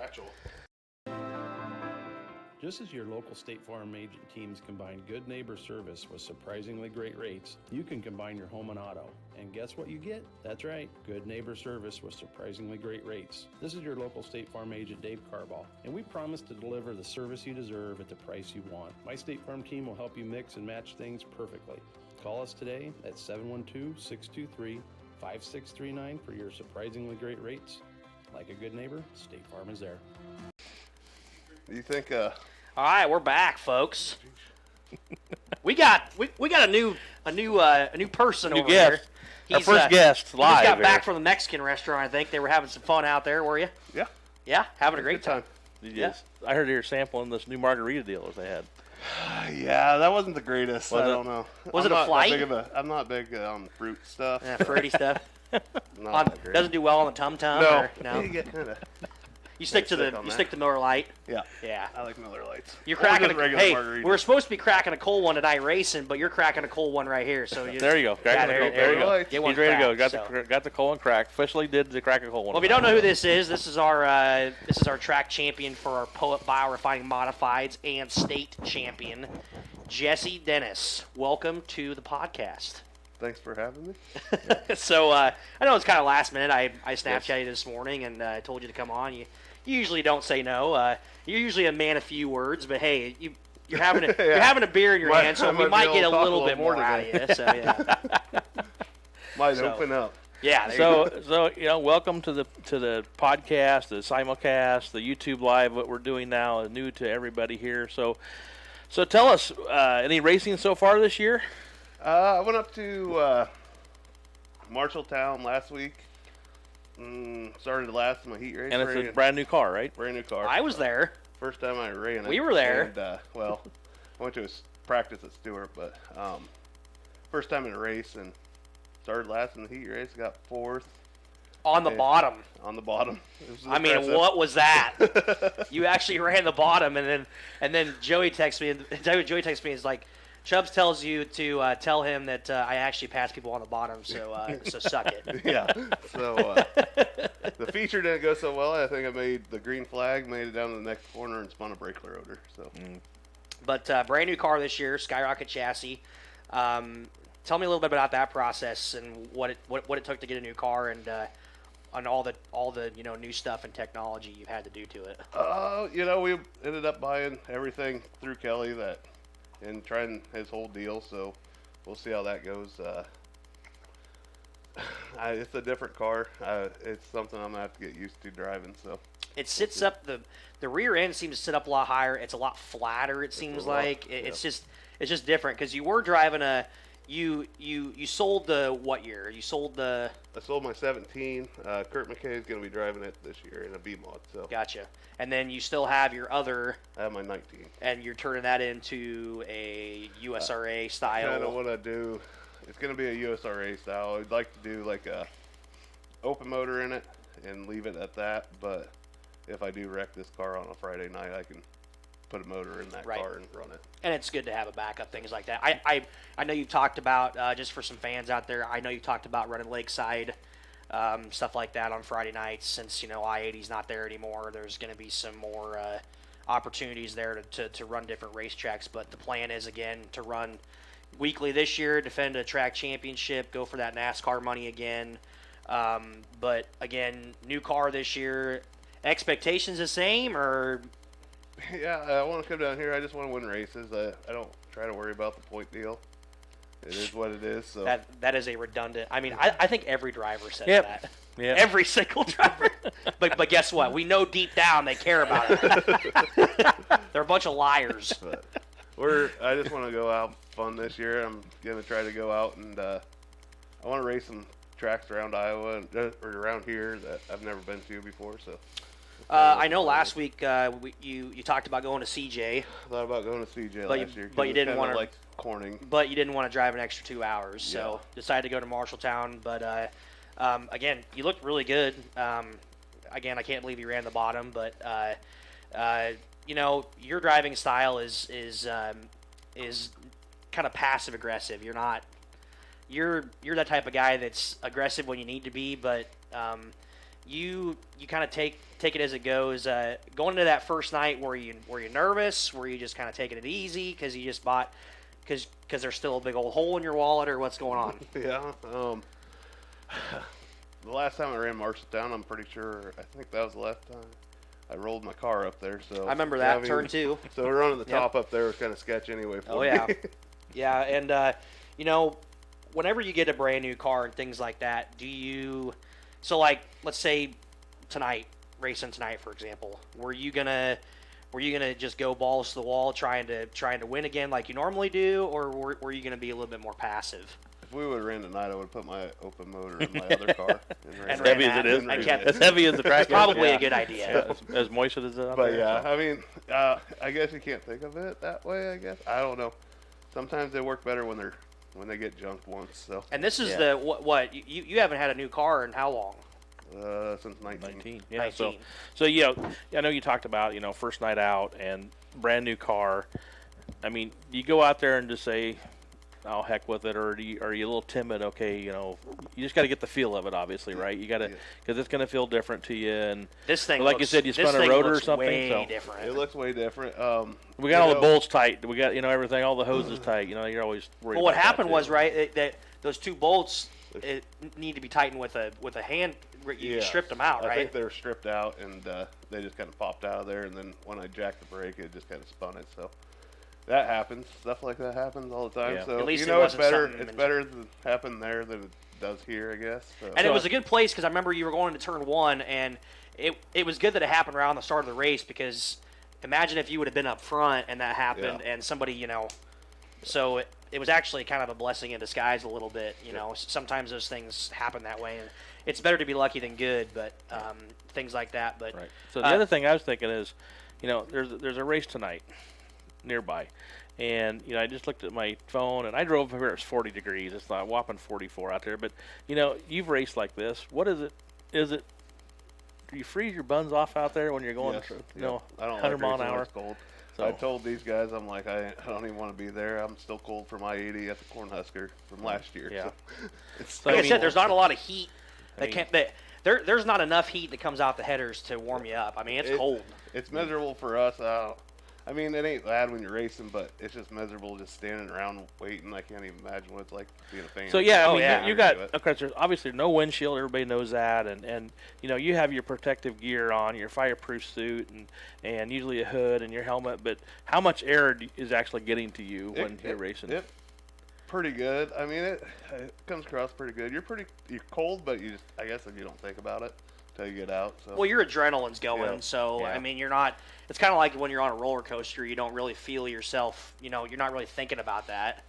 Just as your local State Farm agent teams combine good neighbor service with surprisingly great rates, you can combine your home and auto. And guess what you get? That's right, good neighbor service with surprisingly great rates. This is your local State Farm agent, Dave Carball, and we promise to deliver the service you deserve at the price you want. My State Farm team will help you mix and match things perfectly. Call us today at 712-623-5639 for your surprisingly great rates. Like a good neighbor, State Farm is there. You think all right, we're back, folks. we got a new person over here. Our first guest live. He just got back from the Mexican restaurant. I think they were having some fun out there. Were you? Yeah. Yeah, having a great time. Yes. I heard you were sampling this new margarita deal that they had. Yeah, that wasn't the greatest. I don't know. Was it a flight? I'm not big on fruit stuff. Yeah, fruity stuff. Doesn't do well on the tum tum. No. You get kind of. You stick to Miller Lite. Yeah. Yeah. I like Miller Lights. You're cracking we're supposed to be cracking a cold one tonight racing, but you're cracking a cold one right here. So there you go. There you go. He's ready to go. Got the cold one cracked. Officially did the crack a cold one. Well, if you don't know who this is our track champion for our Poet Biorefining Modifieds and state champion, Jesse Dennis. Welcome to the podcast. Thanks for having me. So I know it's kind of last minute. I Snapchatted you this morning and told you to come on. You usually don't say no. You're usually a man of few words, but hey, you're having a beer in your hand, so we might get a little bit more out of you. So yeah, might open up. Yeah. So welcome to the podcast, the simulcast, the YouTube live. What we're doing now is new to everybody here. So So tell us, any racing so far this year? I went up to Marshalltown last week. Started last in my heat race. And it's a brand new car, right? Brand new car. I was there. First time I ran it. We were there. And, well, I went to a practice at Stewart, but first time in a race and started last in the heat race. Got fourth. On the bottom. On the bottom. I mean, what was that? You actually ran the bottom, and then Joey texts me. Joey texts me. He's like, Chubbs tells you to tell him that I actually pass people on the bottom, so suck it. Yeah. So the feature didn't go so well. I think I made the green flag, made it down to the next corner, and spun a brake rotor. So. But brand new car this year, Skyrocket chassis. Tell me a little bit about that process and what it took to get a new car and all the new stuff and technology you had to do to it. We ended up buying everything through Kelly and trying his whole deal. So we'll see how that goes. It's a different car. It's something I'm gonna have to get used to driving. So it sits up the rear end seems to sit up a lot higher. It's a lot flatter. It seems like it's just different because you were driving a. You sold the what year? You sold the. I sold my 17. Kurt McKay is going to be driving it this year in a B mod. So. Gotcha. And then you still have your other. I have my 19. And you're turning that into a USRA style. I kind of want to do. It's going to be a USRA style. I'd like to do like a open motor in it and leave it at that. But if I do wreck this car on a Friday night, I can put a motor in that car and run it. And it's good to have a backup, things like that. I know you've talked about, just for some fans out there, I know you've talked about running Lakeside, stuff like that on Friday nights. Since, I-80's not there anymore, there's going to be some more opportunities there to run different racetracks. But the plan is, again, to run weekly this year, defend a track championship, go for that NASCAR money again. But, again, new car this year. Expectations the same, or... Yeah, I want to come down here. I just want to win races. I don't try to worry about the point deal. It is what it is. So that is a redundant. I mean, I think every driver says that. Yeah. Every single driver. But guess what? We know deep down they care about it. They're a bunch of liars. But I just want to go out fun this year. I'm gonna try to go out and I want to race some tracks around Iowa or around here that I've never been to before. So. I know last week you talked about going to CJ. I thought about going to CJ last year. But you didn't want to like Corning. But you didn't want to drive an extra 2 hours, so decided to go to Marshalltown. But again, you looked really good. Again, I can't believe you ran the bottom, but your driving style is kind of passive aggressive. You're not. You're that type of guy that's aggressive when you need to be, but you kind of take it as it goes. Going into that first night, were you nervous? Were you just kind of taking it easy because you just bought because there's still a big old hole in your wallet, or what's going on? Yeah. The last time I ran Marshalltown, I'm pretty sure. I think that was the last time I rolled my car up there. So I remember that turn too. So running the top up there was kind of sketchy anyway. For me. Yeah, yeah, and whenever you get a brand new car and things like that, do you? So, like, let's say tonight, racing tonight, for example, were you gonna just go balls to the wall, trying to win again like you normally do, or were you gonna be a little bit more passive? If we would have ran tonight, I would have put my open motor in my other car. As heavy as it is, as heavy as the track is, probably a good idea. As moist as it is. But yeah, I mean, I guess you can't think of it that way. I guess I don't know. Sometimes they work better when they get junked once. So. And this is the what you haven't had a new car in how long? Since 19. Yeah. 19. So I know you talked about first night out and brand new car. I mean, you go out there and just say, "Oh, heck with it," or are you a little timid? Okay, you just got to get the feel of it, obviously, right? You got to because it's going to feel different to you. And this thing, like you said, you spun a rotor or something. Way different. It looks way different. We got all the bolts tight. We got everything, all the hoses tight. You're always worried. Well, what about happened that was that those two bolts need to be tightened with a hand. You stripped them out, right? I think they were stripped out, and they just kind of popped out of there. And then when I jacked the brake, it just kind of spun it. So that happens. Stuff like that happens all the time. Yeah. So at least it's better. It's better to happen there than it does here, I guess. So. And it was a good place because I remember you were going to turn one, and it was good that it happened around the start of the race because imagine if you would have been up front and that happened, and somebody, you know, so it was actually kind of a blessing in disguise a little bit. You know, sometimes those things happen that way, and it's better to be lucky than good. But things like that. But so the other thing I was thinking is, you know, there's a race tonight nearby. And, you know, I just looked at my phone, and I drove over here. It's 40 degrees. It's not a whopping 44 out there. But, you know, you've raced like this. What is it? Do you freeze your buns off out there when you're going, you know, I don't 100 like mile an racing when hour? it's cold. So I told these guys, I'm like, I don't even want to be there. I'm still cold from I-80 at the Cornhusker from last year. Yeah. So like I said, there's not a lot of heat. There's not enough heat that comes out the headers to warm you up. I mean, it's cold. It's miserable for us. I mean, it ain't bad when you're racing, but it's just miserable just standing around waiting. I can't even imagine what it's like being a fan. So yeah, I mean, you got, of course, there's obviously no windshield. Everybody knows that, and you know, you have your protective gear on, your fireproof suit, and usually a hood and your helmet. But how much air is actually getting to you when you're racing? Pretty good. I mean, it comes across pretty good. You're cold, but you just, I guess, if you don't think about it until you get out. So. Well, your adrenaline's going, so I mean, you're not. It's kind of like when you're on a roller coaster, you don't really feel yourself, you know, you're not really thinking about that.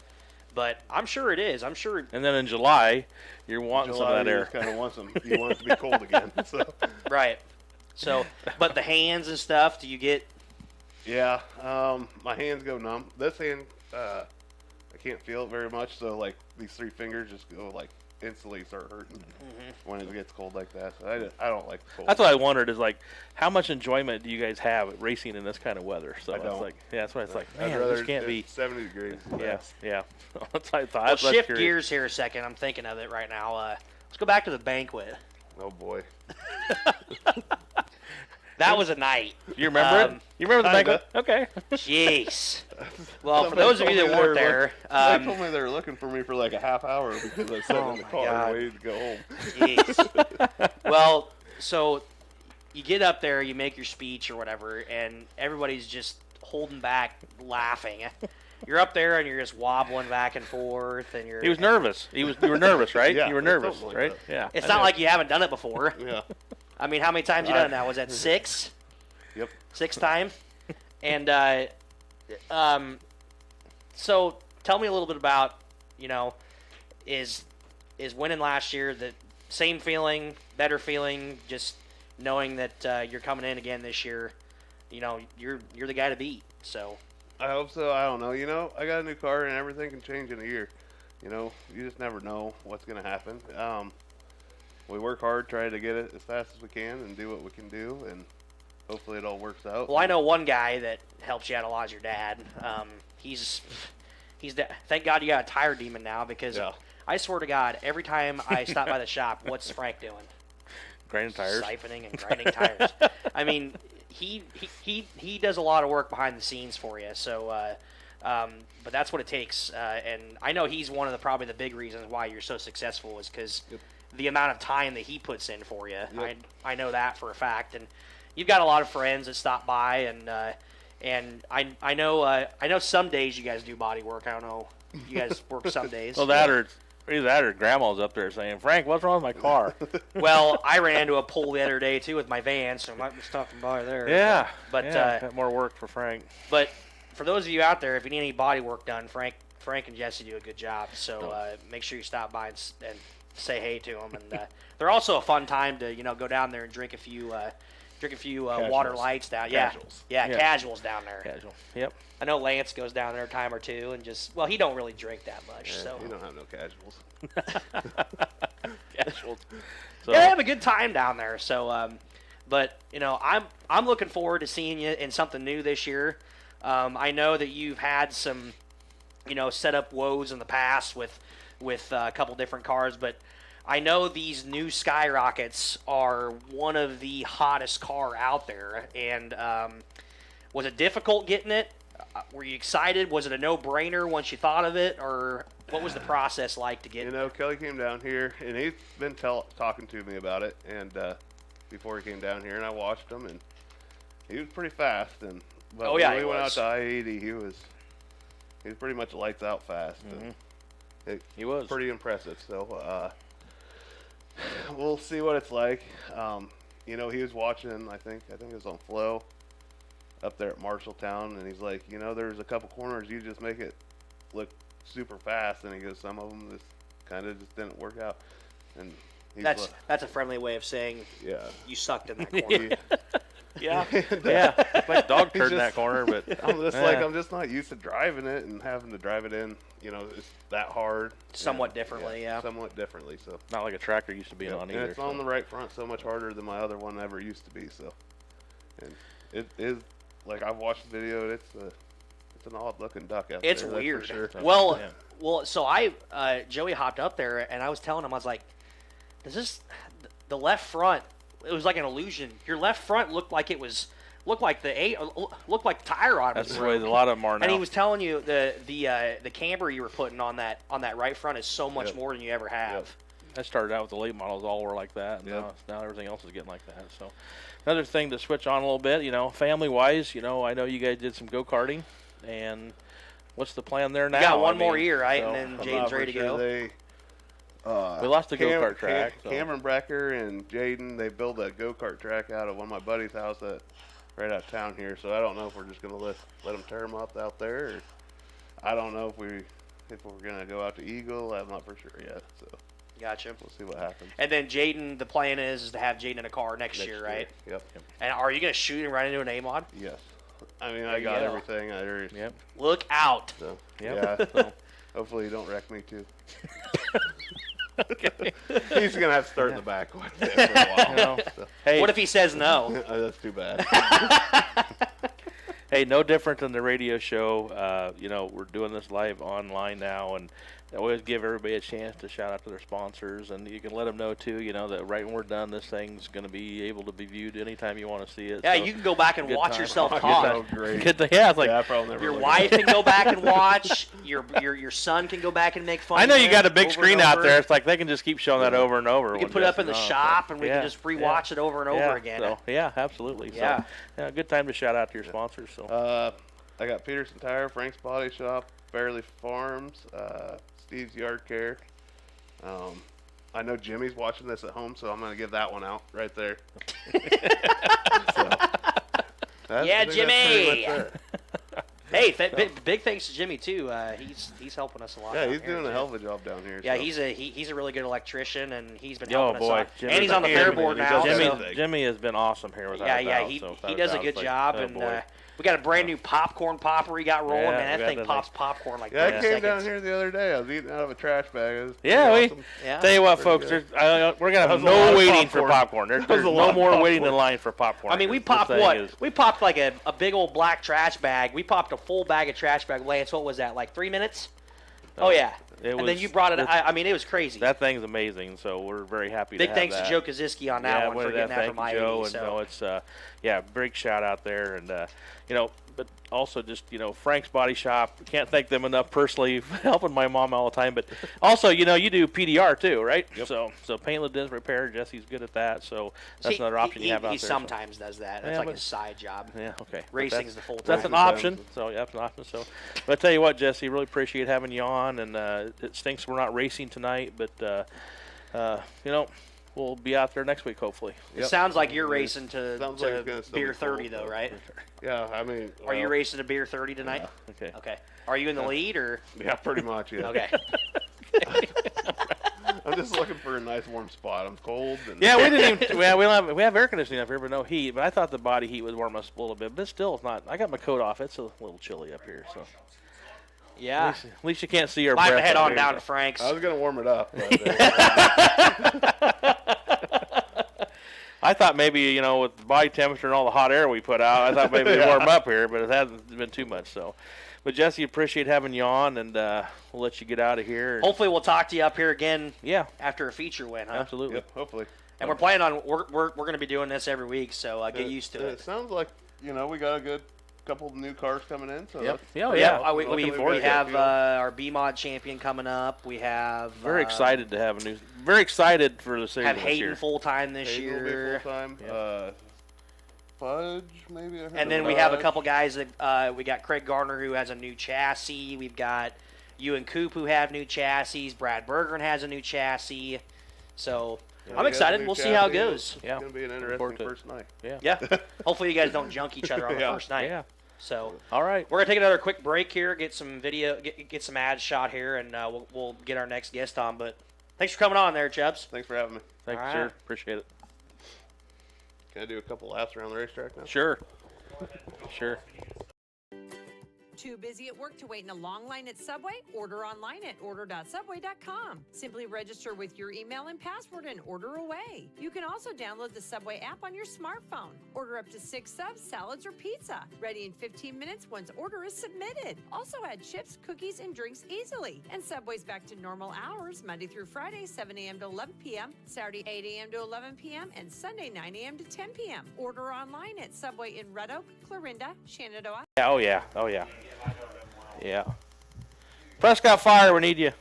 But I'm sure it is. I'm sure. And then in July, you're wanting some of that air. Kind of want some. You want it to be cold again. So. Right. So, but the hands and stuff, do you get? Yeah. My hands go numb. This hand, I can't feel it very much. So like these 3 fingers just go like instantly start hurting when it gets cold like that. So I don't like the cold. That's what I wondered is like, how much enjoyment do you guys have racing in this kind of weather? So I don't. It's like, yeah, that's why it's like, I'd man, rather this can't be 70 degrees. Yeah. That's what I thought. Well, shift gears here a second. I'm thinking of it right now. Let's go back to the banquet. Oh boy. That was a night. You remember it? You remember the banquet? Okay. Jeez. Well, for those of you that weren't there, they told me they were looking for me for like a half hour because I sat in the car waiting to go home. Jeez. Well, so you get up there, you make your speech or whatever, and everybody's just holding back, laughing. You're up there and you're just wobbling back and forth, and you're. He was nervous. You were nervous, right? Yeah, you were nervous, totally right? was. Yeah. It's not like you haven't done it before. Yeah. I mean, how many times you done it now? Was that 6? Yep. 6 times? And so tell me a little bit about, you know, is winning last year the same feeling, better feeling, just knowing that you're coming in again this year, you know, you're the guy to beat. So I hope so. I don't know. You know, I got a new car and everything can change in a year. You know, you just never know what's going to happen. We work hard, try to get it as fast as we can and do what we can do, and hopefully it all works out. Well, I know one guy that helps you out a lot is your dad. Thank God you got a tire demon now, because I swear to God, every time I stop by the shop, what's Frank doing? Grinding tires. Siphoning and grinding tires. I mean, he does a lot of work behind the scenes for you. So, but that's what it takes. And I know he's one of probably the big reasons why you're so successful is because the amount of time that he puts in for you. Yep. I know that for a fact. And you've got a lot of friends that stop by, and I know some days you guys do body work. I don't know, you guys work some days. Well, either that or Grandma's up there saying, "Frank, what's wrong with my car?" Well, I ran into a pole the other day too with my van, so I might be stopping by there. Yeah, but got more work for Frank. But for those of you out there, if you need any body work done, Frank and Jesse do a good job. So make sure you stop by and say hey to them. And they're also a fun time to go down there and drink a few water lights down. Casuals. Yeah, casuals down there. Casual. Yep. I know Lance goes down there a time or two and he don't really drink that much. Yeah, so you don't have no casuals. Casuals. So. Yeah, they have a good time down there. So, but I'm looking forward to seeing you in something new this year. I know that you've had some, setup woes in the past with a couple different cars, but I know these new Skyrockets are one of the hottest car out there. And was it difficult getting it? Were you excited? Was it a no-brainer once you thought of it, or what was the process like to get it? Kelly came down here, and he's been talking to me about it, and before he came down here, and I watched him, and he was pretty fast. But when we went out to I-80, he was pretty much lights out fast. Mm-hmm. He was pretty impressive. So we'll see what it's like. He was watching. I think it was on Flow, up there at Marshalltown, and he's like, there's a couple corners you just make it look super fast, and he goes, some of them just kind of just didn't work out, and that's a friendly way of saying you sucked in that corner. Yeah, it's like dog turd in that corner, but I'm just not used to driving it and having to drive it in. It's that hard. Somewhat differently, somewhat differently. So not like a tractor used to be on either. And it's on the right front so much harder than my other one ever used to be. So, and it is like I've watched the video. It's an odd looking duck out there. It's weird. Sure. Well, so Joey hopped up there, and I was telling him, I was like, the left front? It was like an illusion. Your left front looked like the tire on it. That's the way a lot of them are now. And he was telling you the camber you were putting on that right front is so much more than you ever have. I started out with the late models, all were like that, and now everything else is getting like that. So another thing to switch on a little bit, family wise, I know you guys did some go-karting, and what's the plan there now? You got one more year, right? So, and then Jaden's ready to go. We lost the go-kart track. Cameron Brecker and Jaden, they built a go-kart track out of one of my buddy's house right out of town here. So I don't know if we're just going to let them tear them up out there. Or I don't know if we're going to go out to Eagle. I'm not for sure yet. So gotcha. We'll see what happens. And then Jaden, the plan is to have Jaden in a car next year, right? Yep. And are you going to shoot him right into an A-mod? Yes. I mean, I got everything. Look out. So, so hopefully you don't wreck me too. Okay. He's going to have to start in the back with it for a while. Hey, what if he says no? That's too bad. Hey, no different than the radio show. We're doing this live online now, and I always give everybody a chance to shout out to their sponsors, and you can let them know too, that right when we're done, this thing's going to be able to be viewed anytime you want to see it. Yeah, so you can go back and watch yourself talk. Great. It's like your wife can go back and watch. Your son can go back and make fun. I know you got a big screen out there. It's like they can just keep showing that over and over. We can put it up in the shop, and we can just rewatch it over and over again. So, absolutely. Yeah. So, good time to shout out to your sponsors. So, I got Peterson Tire, Frank's Body Shop, Fairley Farms, Steve's Yard Care. I know Jimmy's watching this at home, so I'm going to give that one out right there. Jimmy! Hey, big thanks to Jimmy too. He's helping us a lot. Yeah, he's doing a hell of a job down here. Yeah, so. he's a really good electrician, and he's been helping us out. Jimmy, and he's on the fair board now. Jimmy has been awesome here with he does a good job, and we got a brand new popcorn popper we got rolling, man. That thing pops popcorn like I came down here the other day. I was eating out of a trash bag. Awesome. Tell you what, folks, we're gonna have no waiting for popcorn. There's no more waiting in line for popcorn. I mean, we popped We popped like a big old black trash bag. We popped a full bag of trash bag. Lance, what was that? Like 3 minutes? Oh yeah. And then you brought it. I mean, it was crazy. That thing's amazing. So we're very happy. Big thanks to Joe Kaziski on that one for getting that from Joe. So it's big shout out there, and but also just Frank's Body Shop. Can't thank them enough personally, helping my mom all the time. But also you do PDR too, right? Yep. So paintless dents repair. Jesse's good at that. So that's another option you have out there. He sometimes does that. That's like his side job. Yeah. Okay. Racing's the full time. That's an option. So that's an option. So, but I tell you what, Jesse, really appreciate having you on, and it stinks we're not racing tonight, but we'll be out there next week, hopefully. It sounds like you're racing to beer 30, though, right? Yeah, I mean. Are you racing to beer 30 tonight? Yeah. Okay. Okay. Are you in the lead, or? Yeah, pretty much, yeah. Okay. I'm just looking for a nice warm spot. I'm cold. And yeah, we didn't even. We have air conditioning up here, but no heat. But I thought the body heat would warm us a little bit, but still, it's not. I got my coat off. It's a little chilly up here, so. Yeah. At least you can't see our breath. Might head on down to Frank's. I was gonna warm it up. I thought maybe with the body temperature and all the hot air we put out, I thought maybe it'd warm up here, but it hasn't been too much. So, but Jesse, appreciate having you on, and we'll let you get out of here. Hopefully, we'll talk to you up here again. Yeah. After a feature win, huh? Absolutely. Yep, hopefully. And we're planning on we're going to be doing this every week, so get used to it. It sounds like we got a good couple of new cars coming in. So yep. We have our B-Mod champion coming up. We have very excited to have a new. Very excited for the season. Have Hayden full time this year. Will be full time. Yeah. Fudge maybe. And then we have a couple guys that we got Craig Gardner who has a new chassis. We've got you and Coop who have new chassis. Brad Bergeron has a new chassis. So I'm excited. We'll see how it goes. It's going to be an interesting first night. Yeah. Hopefully you guys don't junk each other on the first night. Yeah. So, all right, we're gonna take another quick break here, get some video, get some ads shot here, and we'll get our next guest on. But thanks for coming on there, Chubbs. Thanks for having me. Thanks, sir. Appreciate it. Can I do a couple laps around the racetrack now? Sure. Sure. Too busy at work to wait in a long line at Subway? Order online at order.subway.com. Simply register with your email and password and order away. You can also download the Subway app on your smartphone. Order up to 6 subs, salads, or pizza. Ready in 15 minutes once order is submitted. Also add chips, cookies, and drinks easily. And Subway's back to normal hours Monday through Friday, 7 a.m. to 11 p.m., Saturday, 8 a.m. to 11 p.m., and Sunday, 9 a.m. to 10 p.m. Order online at Subway in Red Oak, Clarinda, Shenandoah. Oh, yeah. Oh, yeah. Yeah. Prescott Fire, we need you.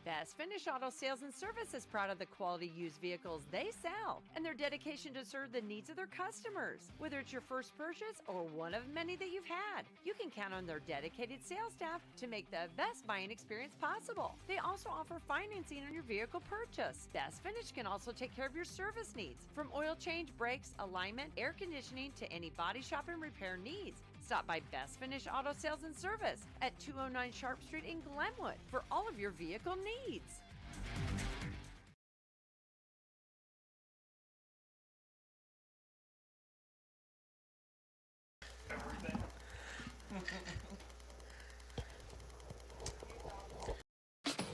Best Finish Auto Sales and Service is proud of the quality used vehicles they sell and their dedication to serve the needs of their customers. Whether it's your first purchase or one of many that you've had, you can count on their dedicated sales staff to make the best buying experience possible. They also offer financing on your vehicle purchase. Best Finish can also take care of your service needs, from oil change, brakes, alignment, air conditioning, to any body shop and repair needs. Stop by Best Finish Auto Sales and Service at 209 Sharp Street in Glenwood for all of your vehicle needs.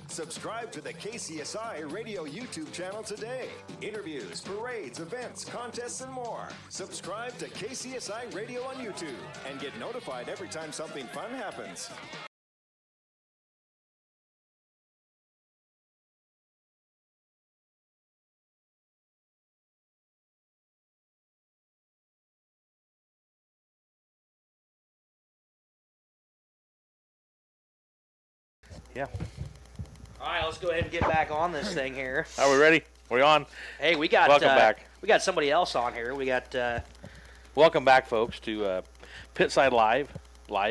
Subscribe to the KCSI Radio YouTube channel today. Interviews, parades, events, contests, and more. Subscribe to KCSI Radio on YouTube and get notified every time something fun happens. Yeah. All right, let's go ahead and get back on this thing here. Are we ready? We on? Hey, we got welcome back. We got somebody else on here. We got welcome back, folks, to Pitside Live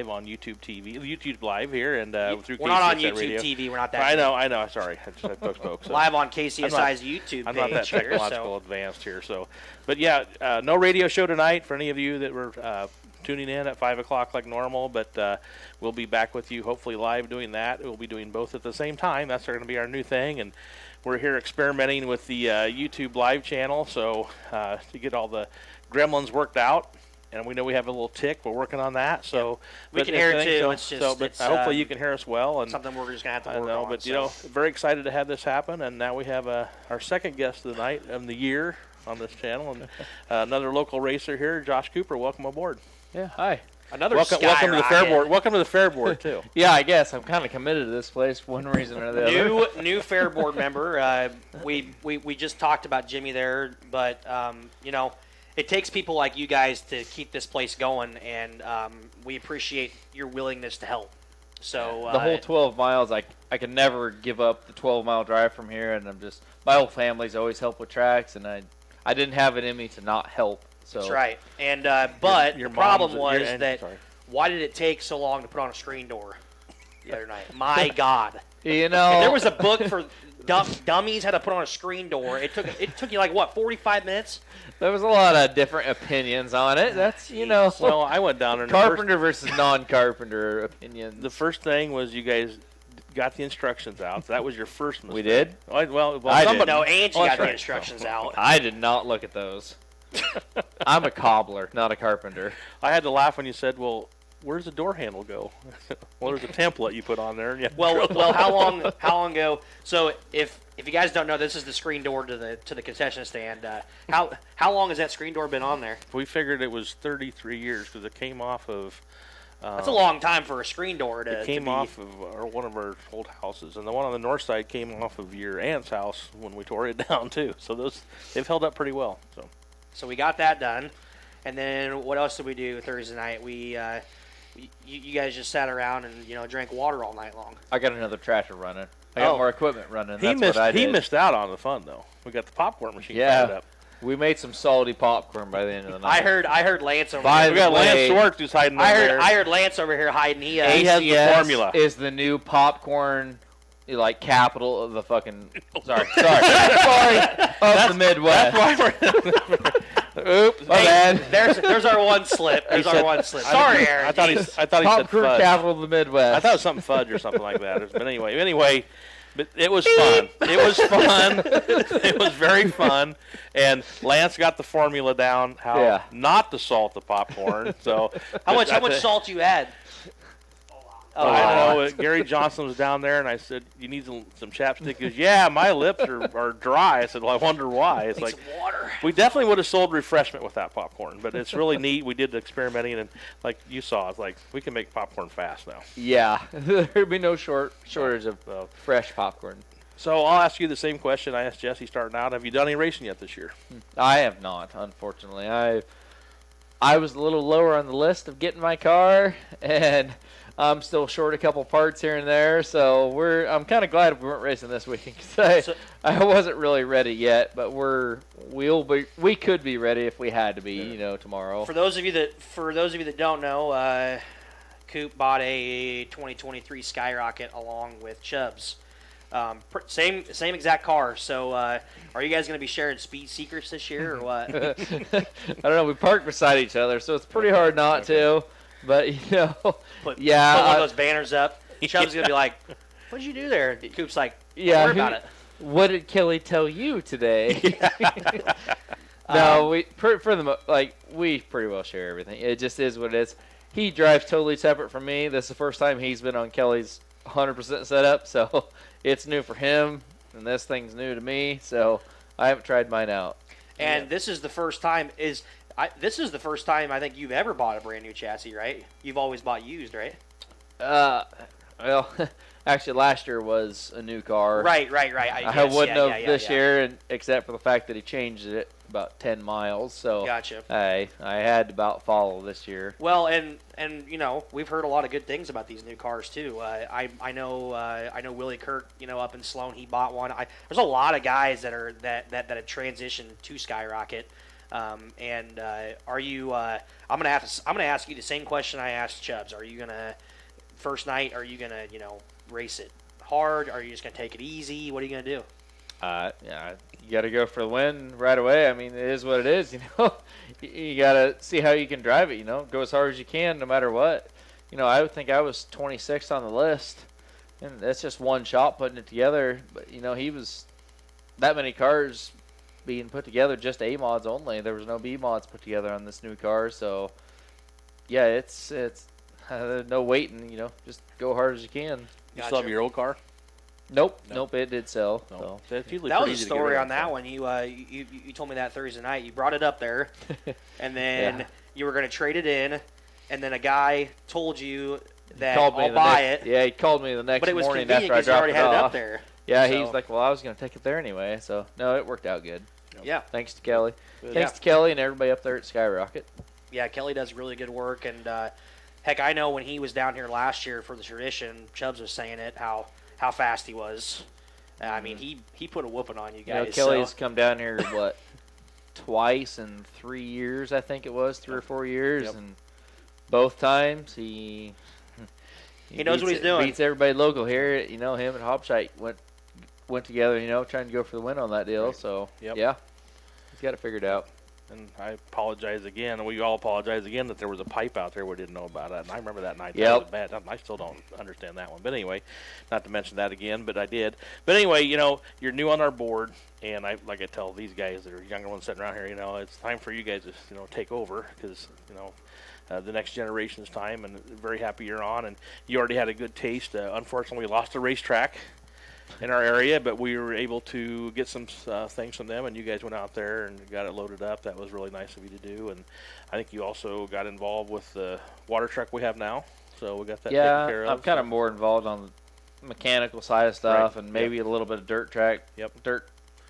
on YouTube TV, YouTube Live here, and through KCSI we're not on YouTube Radio. TV. We're not that. I know. Sorry, I just spoke. So. Live on KCSI's YouTube page. I'm not that technological here, advanced here, so. But yeah, no radio show tonight for any of you that were tuning in at 5 o'clock like normal, but we'll be back with you hopefully live doing that. We'll be doing both at the same time. That's going to be our new thing, and we're here experimenting with the YouTube live channel, so to get all the gremlins worked out. And we know we have a little tick. We're working on that, so we can hear it too. So, it's just but hopefully you can hear us well. And something we're just gonna have to work on. But you know, very excited to have this happen. And now we have our second guest of the night and the year on this channel, and another local racer here, Josh Cooper. Welcome aboard. Yeah, hi. Another welcome to the fair board. Welcome to the fair board too. Yeah, I guess I'm kind of committed to this place for one reason or the other. New fair board member. We just talked about Jimmy there, but you know, it takes people like you guys to keep this place going, and we appreciate your willingness to help. So the whole 12 miles, I can never give up the 12-mile drive from here, and my whole family's always helped with tracks, and I didn't have it in me to not help. So. That's right. And but your the problem was that why did it take so long to put on a screen door the other night? My God. You know, if there was a book for dummies how to put on a screen door. It took you like what, 45 minutes? There was a lot of different opinions on it. That's Well, I went down and carpenter versus non-carpenter opinions. The first thing was you guys got the instructions out. So that was your first mistake. We did. Well, somebody. No, Angie got the instructions out. I did not look at those. I'm a cobbler, not a carpenter. I had to laugh when you said, "Well, where's the door handle go?" Well, there's a template you put on there. And well, how long ago? So if you guys don't know, this is the screen door to the concession stand. How long has that screen door been on there? We figured it was 33 years because it came off of. That's a long time for a screen door to. It came off of one of our old houses, and the one on the north side came off of your aunt's house when we tore it down too. So they've held up pretty well. So we got that done, and then what else did we do Thursday night? You guys just sat around and drank water all night long. I got another tractor running. I got more equipment running. He missed out on the fun though. We got the popcorn machine fired up. We made some salty popcorn by the end of the night. I heard Lance over here. We got Lance Swartz who's hiding over there. I heard Lance over here hiding. He has the formula. Is the new popcorn like capital of the fucking sorry of the Midwest. That's why Oops, my bad. There's our one slip. Sorry, Aaron. I thought he said Popcorn fudge. capital of the Midwest. I thought it was something fudge or something like that. But anyway, but it was fun. It was fun. It was very fun. And Lance got the formula down how not to salt the popcorn. So how much salt you add? I don't know. Gary Johnson was down there, and I said, "You need some chapstick." He goes, "Yeah, my lips are dry." I said, "Well, I wonder why." It's like some water. We definitely would have sold refreshment with that popcorn, but it's really neat. We did the experimenting, and like you saw, it's like we can make popcorn fast now. Yeah, there'd be no shortage of fresh popcorn. So I'll ask you the same question I asked Jesse starting out. Have you done any racing yet this year? I have not, unfortunately. I was a little lower on the list of getting my car, and I'm still short a couple parts here and there, so I'm kind of glad we weren't racing this weekend because I wasn't really ready yet, but we could be ready if we had to be, tomorrow. For those of you that don't know, Coop bought a 2023 Skyrocket along with Chubbs. Same exact car. So, are you guys going to be sharing speed secrets this year or what? I don't know. We parked beside each other, so it's pretty hard not to. But put one of those banners up. Chubb's going to be like, "What'd you do there?" Coop's like, "Don't worry about it." What did Kelly tell you today? No, we we pretty well share everything. It just is what it is. He drives totally separate from me. This is the first time he's been on Kelly's 100% setup, so it's new for him, and this thing's new to me. So I haven't tried mine out. And this is the first time I think you've ever bought a brand new chassis, right? You've always bought used, right? Well, actually, last year was a new car. Right. I wouldn't have this year, except for the fact that he changed it about 10 miles. So gotcha. I had to about follow this year. Well, and we've heard a lot of good things about these new cars too. I know Willie Kirk, up in Sloan, he bought one. There's a lot of guys that have transitioned to Skyrocket. Are you? I'm gonna ask you the same question I asked Chubbs. Are you gonna first night? Are you gonna race it hard? Are you just gonna take it easy? What are you gonna do? Yeah, you got to go for the win right away. I mean, it is what it is. You got to see how you can drive it. Go as hard as you can, no matter what. I would think I was 26th on the list, and that's just one shot putting it together. But he was that many cars being put together, just A mods only. There was no B mods put together on this new car, so yeah, it's no waiting. Just go hard as you can. You still have your old car? Nope, it did sell. No. So. That was a story on that one. You told me that Thursday night. You brought it up there, and then you were going to trade it in, and then a guy told you that I'll buy it. Yeah, he called me the next morning after I dropped it off. But it was convenient because you already had it up there. Yeah, he was like, well, I was going to take it there anyway. So, no, it worked out good. Yeah. Thanks to Kelly. Thanks to Kelly and everybody up there at Skyrocket. Yeah, Kelly does really good work. And, heck, I know when he was down here last year for the tradition, Chubbs was saying it, how fast he was. I mean, he put a whooping on you guys. Kelly's come down here, twice in 3 years, I think it was, 3 or 4 years. Yep. And both times he knows what he's doing. Beats everybody local here. Him and Hobshite went together, trying to go for the win on that deal. Right. So, yeah, he's got it figured out. And I apologize again, and we all apologize again that there was a pipe out there we didn't know about it. And I remember that night. Yep. That was bad. I still don't understand that one. But anyway, not to mention that again, but I did. But anyway, you're new on our board, and I tell these guys that are younger ones sitting around here, it's time for you guys to take over because the next generation's time, and very happy you're on. And you already had a good taste. Unfortunately, we lost a racetrack in our area, but we were able to get some things from them, and you guys went out there and got it loaded up. That was really nice of you to do, and I think you also got involved with the water truck we have now, so we got that taken care of. I'm kind of more involved on the mechanical side of stuff, and maybe a little bit of dirt track, dirt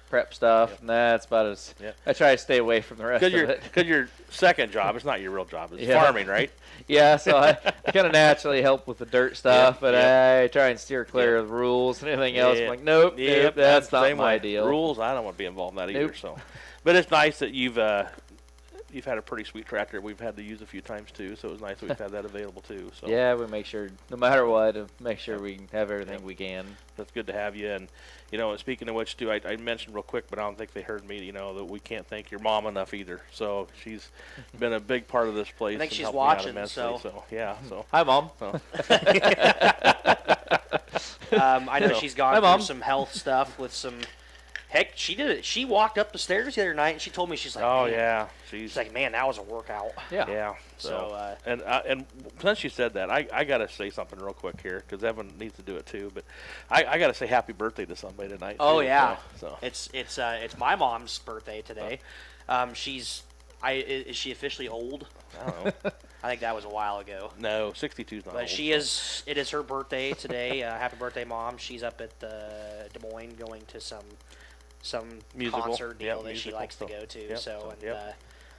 prep stuff, and that's about as I try to stay away from the rest of it. Because your second job, it's not your real job, it's farming, right? Yeah, so I kind of naturally help with the dirt stuff, but I try and steer clear of the rules and anything else. I'm like, nope, that's not my deal. Rules, I don't want to be involved in that either. So, but it's nice that you've you've had a pretty sweet tractor we've had to use a few times too, so it was nice that we've had that available too. So yeah, we make sure no matter what, make sure we have everything we can. That's good to have you. And speaking of which too, I mentioned real quick, but I don't think they heard me. That we can't thank your mom enough either. So she's been a big part of this place. I think and she's helped me out watching. immensely, so yeah. So hi, Mom. So. I know she's gone through some health stuff with some. Heck, she did it. She walked up the stairs the other night, and she told me, she's like, "Oh man. yeah, she's like, man, that was a workout." Yeah. So and since you said that, I gotta say something real quick here because Evan needs to do it too. But I gotta say happy birthday to somebody tonight. Oh too, yeah. So It's my mom's birthday today. Is she officially old? I don't know. I think that was a while ago. No, 62's not but old. She is. It is her birthday today. Happy birthday, Mom! She's up at Des Moines going to some musical concert deal that she musical likes to go to.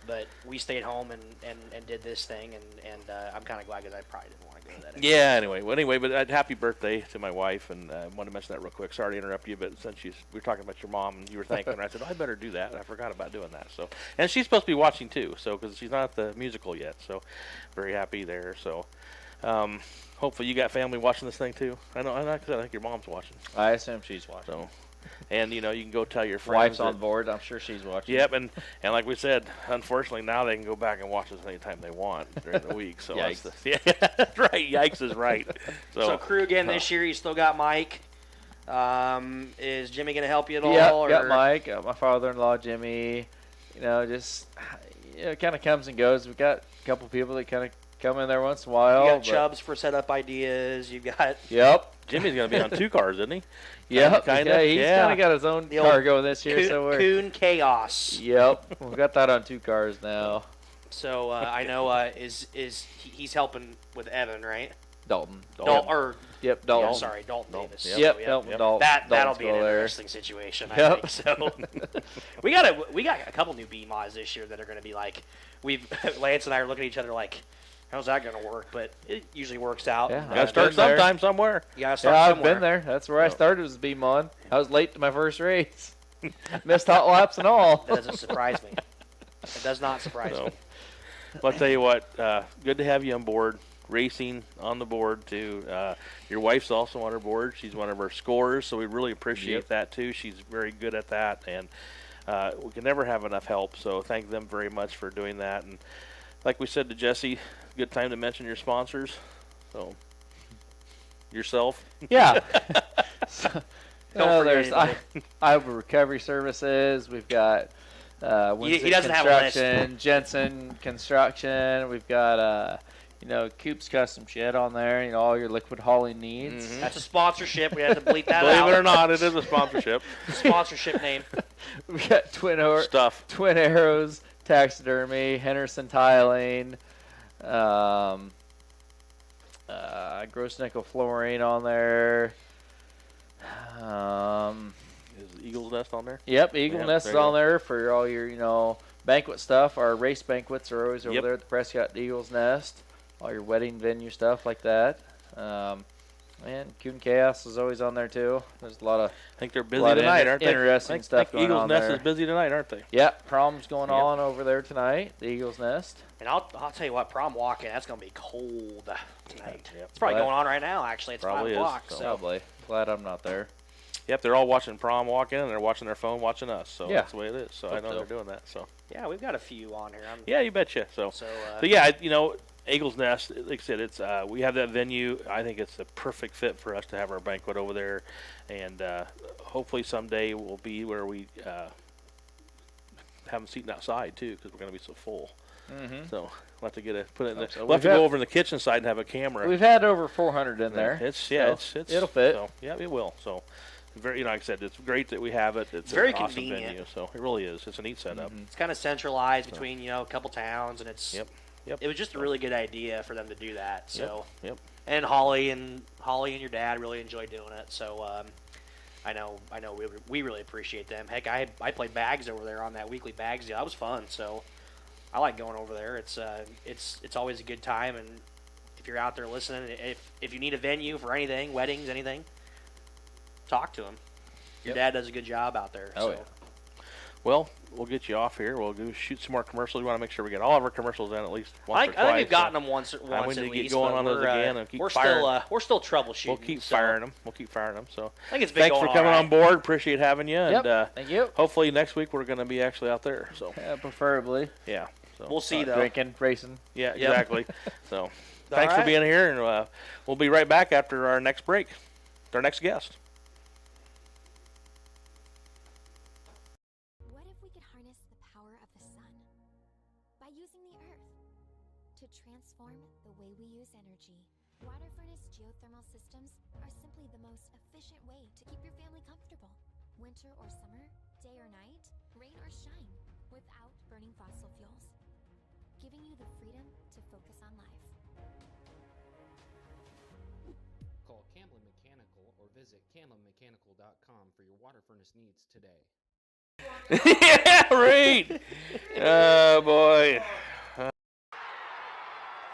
But we stayed home and did this thing, and I'm kind of glad because I probably didn't want to go to that. Anyway. But happy birthday to my wife, and I wanted to mention that real quick. Sorry to interrupt you, but since we were talking about your mom and you were thanking her, I said, I better do that. I forgot about doing that. So, and she's supposed to be watching too, so because she's not at the musical yet, so very happy there. So, hopefully you got family watching this thing too. I think your mom's watching. I assume she's watching. So. And you can go tell your friends. Wife's on board. I'm sure she's watching. Yep, and like we said, unfortunately now they can go back and watch us anytime they want during the week. So Yikes. That's right. Yikes is right. So crew again this year. You still got Mike. Is Jimmy going to help you at all? Yeah, got Mike. Got my father-in-law Jimmy. Just it kind of comes and goes. We've got a couple people that kind of come in there once in a while. You got Chubbs for setup ideas. You got. Yep. Jimmy's going to be on 2 cars, isn't he? Yep. Yeah, he's kind of got his own car going this year. Coon Chaos. Yep. We've got that on 2 cars now. So I know he's helping with Evan, right? Dalton. Dalton. Davis. Sorry, Dalton Davis. Yep. Dalton. That'll be an interesting situation, I think. So we got a couple new B mods this year that are going to be like Lance and I are looking at each other like, how's that going to work? But it usually works out. Yeah, got to start sometime somewhere. You got to start somewhere. I've been there. That's where I started as a B mod. I was late to my first race. Missed hot laps and all. That doesn't surprise me. It does not surprise me. Well, I'll tell you what, good to have you on board. Racing on the board too. Your wife's also on our board. She's one of our scorers, so we really appreciate that too. She's very good at that, and we can never have enough help. So thank them very much for doing that. And like we said to Jesse, good time to mention your sponsors. So yourself. Yeah. There's Iowa Recovery Services. We've got he doesn't have a list. Jensen Construction. We've got Coop's Custom Shed on there. All your liquid hauling needs. Mm-hmm. That's a sponsorship. We have to bleep that Believe out. it or not, it is a sponsorship. Sponsorship name. We got Twin Arrows Taxidermy, Henderson Tiling, Gross Nickel Flooring on there. Is Eagle's Nest on there? Yep, Eagle Nest is on there for all your banquet stuff. Our race banquets are always over there at the Prescott Eagle's Nest. All your wedding venue stuff like that. And Coon Chaos is always on there too. There's a lot of. I think they're busy tonight, aren't they? Interesting stuff going Eagle's on Nest there. is busy tonight, aren't they? Yeah, prom's going on over there tonight. The Eagle's Nest. And I'll tell you what, prom walking, that's going to be cold tonight. It's probably going on right now. Actually, it's 5 o'clock. So. Probably. Glad I'm not there. Yep, they're all watching prom walk in, and they're watching their phone watching us. So that's the way it is. So I know they're doing that. So yeah, we've got a few on here. Yeah, you betcha. So yeah, Eagle's Nest, like I said, it's we have that venue. I think it's a perfect fit for us to have our banquet over there, and hopefully someday we'll be where we have them seating outside too, because we're going to be so full. Mm-hmm. So we'll have to put it in there. We'll have to go over in the kitchen side and have a camera. We've had over 400 in there. It'll fit. So, yeah, it will. So very, like I said, it's great that we have it. It's very an awesome convenient. venue, so it really is. It's a neat setup. It's kind of centralized between a couple towns, and it's. Yep. It was just a really good idea for them to do that. So. Yep. And Holly and your dad really enjoyed doing it. So. I know. We really appreciate them. Heck, I played bags over there on that weekly bags deal. That was fun. So. I like going over there. It's always a good time, and if you're out there listening, if you need a venue for anything, weddings, anything, talk to him. Your dad does a good job out there. Oh, so. yeah. Well, we'll get you off here. We'll go shoot some more commercials. We want to make sure we get all of our commercials in at least once or twice. I think we've gotten them once we at need to least. get going on those again and keep we're firing. We're still troubleshooting. We'll keep firing them. So I think it's been thanks for going coming all on right. board. Appreciate having you. Yep. And thank you. hopefully next week we're going to be actually out there. So preferably. Yeah. So we'll see though. Drinking, racing. Yeah, exactly. So thanks for being here, and we'll be right back after our next break. Our next guest. What if we could harness the power of the sun by using the earth to transform the way we use energy? Water furnace geothermal systems are simply the most efficient way to keep your family comfortable. Winter or summer, day or night, rain or shine, without burning fossil fuels. Giving you the freedom to focus on life. Call Camlin Mechanical or visit CamlinMechanical.com for your water furnace needs today. Yeah, right. Oh, boy.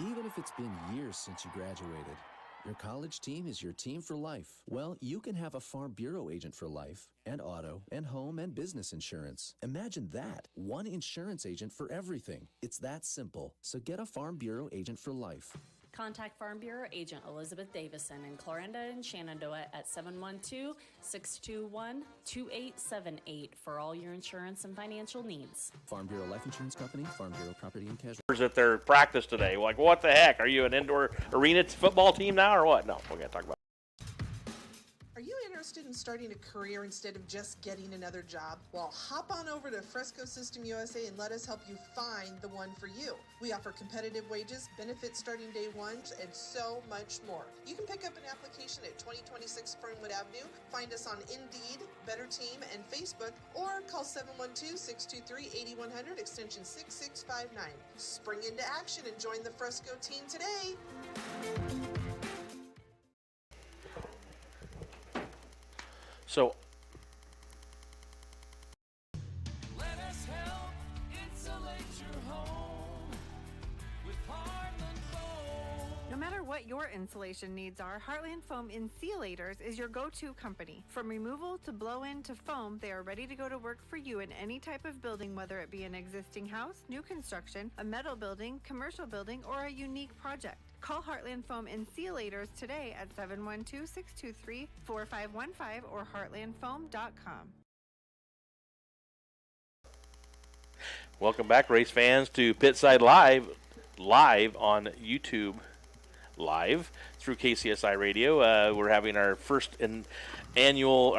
Even if it's been years since you graduated, your college team is your team for life. Well, you can have a Farm Bureau agent for life and auto and home and business insurance. Imagine that. One insurance agent for everything. It's that simple. So get a Farm Bureau agent for life. Contact Farm Bureau agent Elizabeth Davison in Clarinda and Shenandoah at 712-621-2878 for all your insurance and financial needs. Farm Bureau Life Insurance Company, Farm Bureau Property and Casualty. At their practice today. Like, what the heck? Are you an indoor arena football team now or what? No, we're going to talk about it. Are you interested in starting a career instead of just getting another job? Well, hop on over to Fresco System USA and let us help you find the one for you. We offer competitive wages, benefits starting day one, and so much more. You can pick up an application at 2026 Fernwood Avenue, find us on Indeed, Better Team, and Facebook, or call 712-623-8100, extension 6659. Spring into action and join the Fresco team today. So, let us help insulate your home with Heartland Foam. No matter what your insulation needs are, Heartland Foam Insulators is your go-to company. From removal to blow-in to foam, they are ready to go to work for you in any type of building, whether it be an existing house, new construction, a metal building, commercial building, or a unique project. Call Heartland Foam Insulators today at 712-623-4515 or heartlandfoam.com. welcome back, race fans, to Pitside Live on YouTube Live through KCSI Radio. We're having our first annual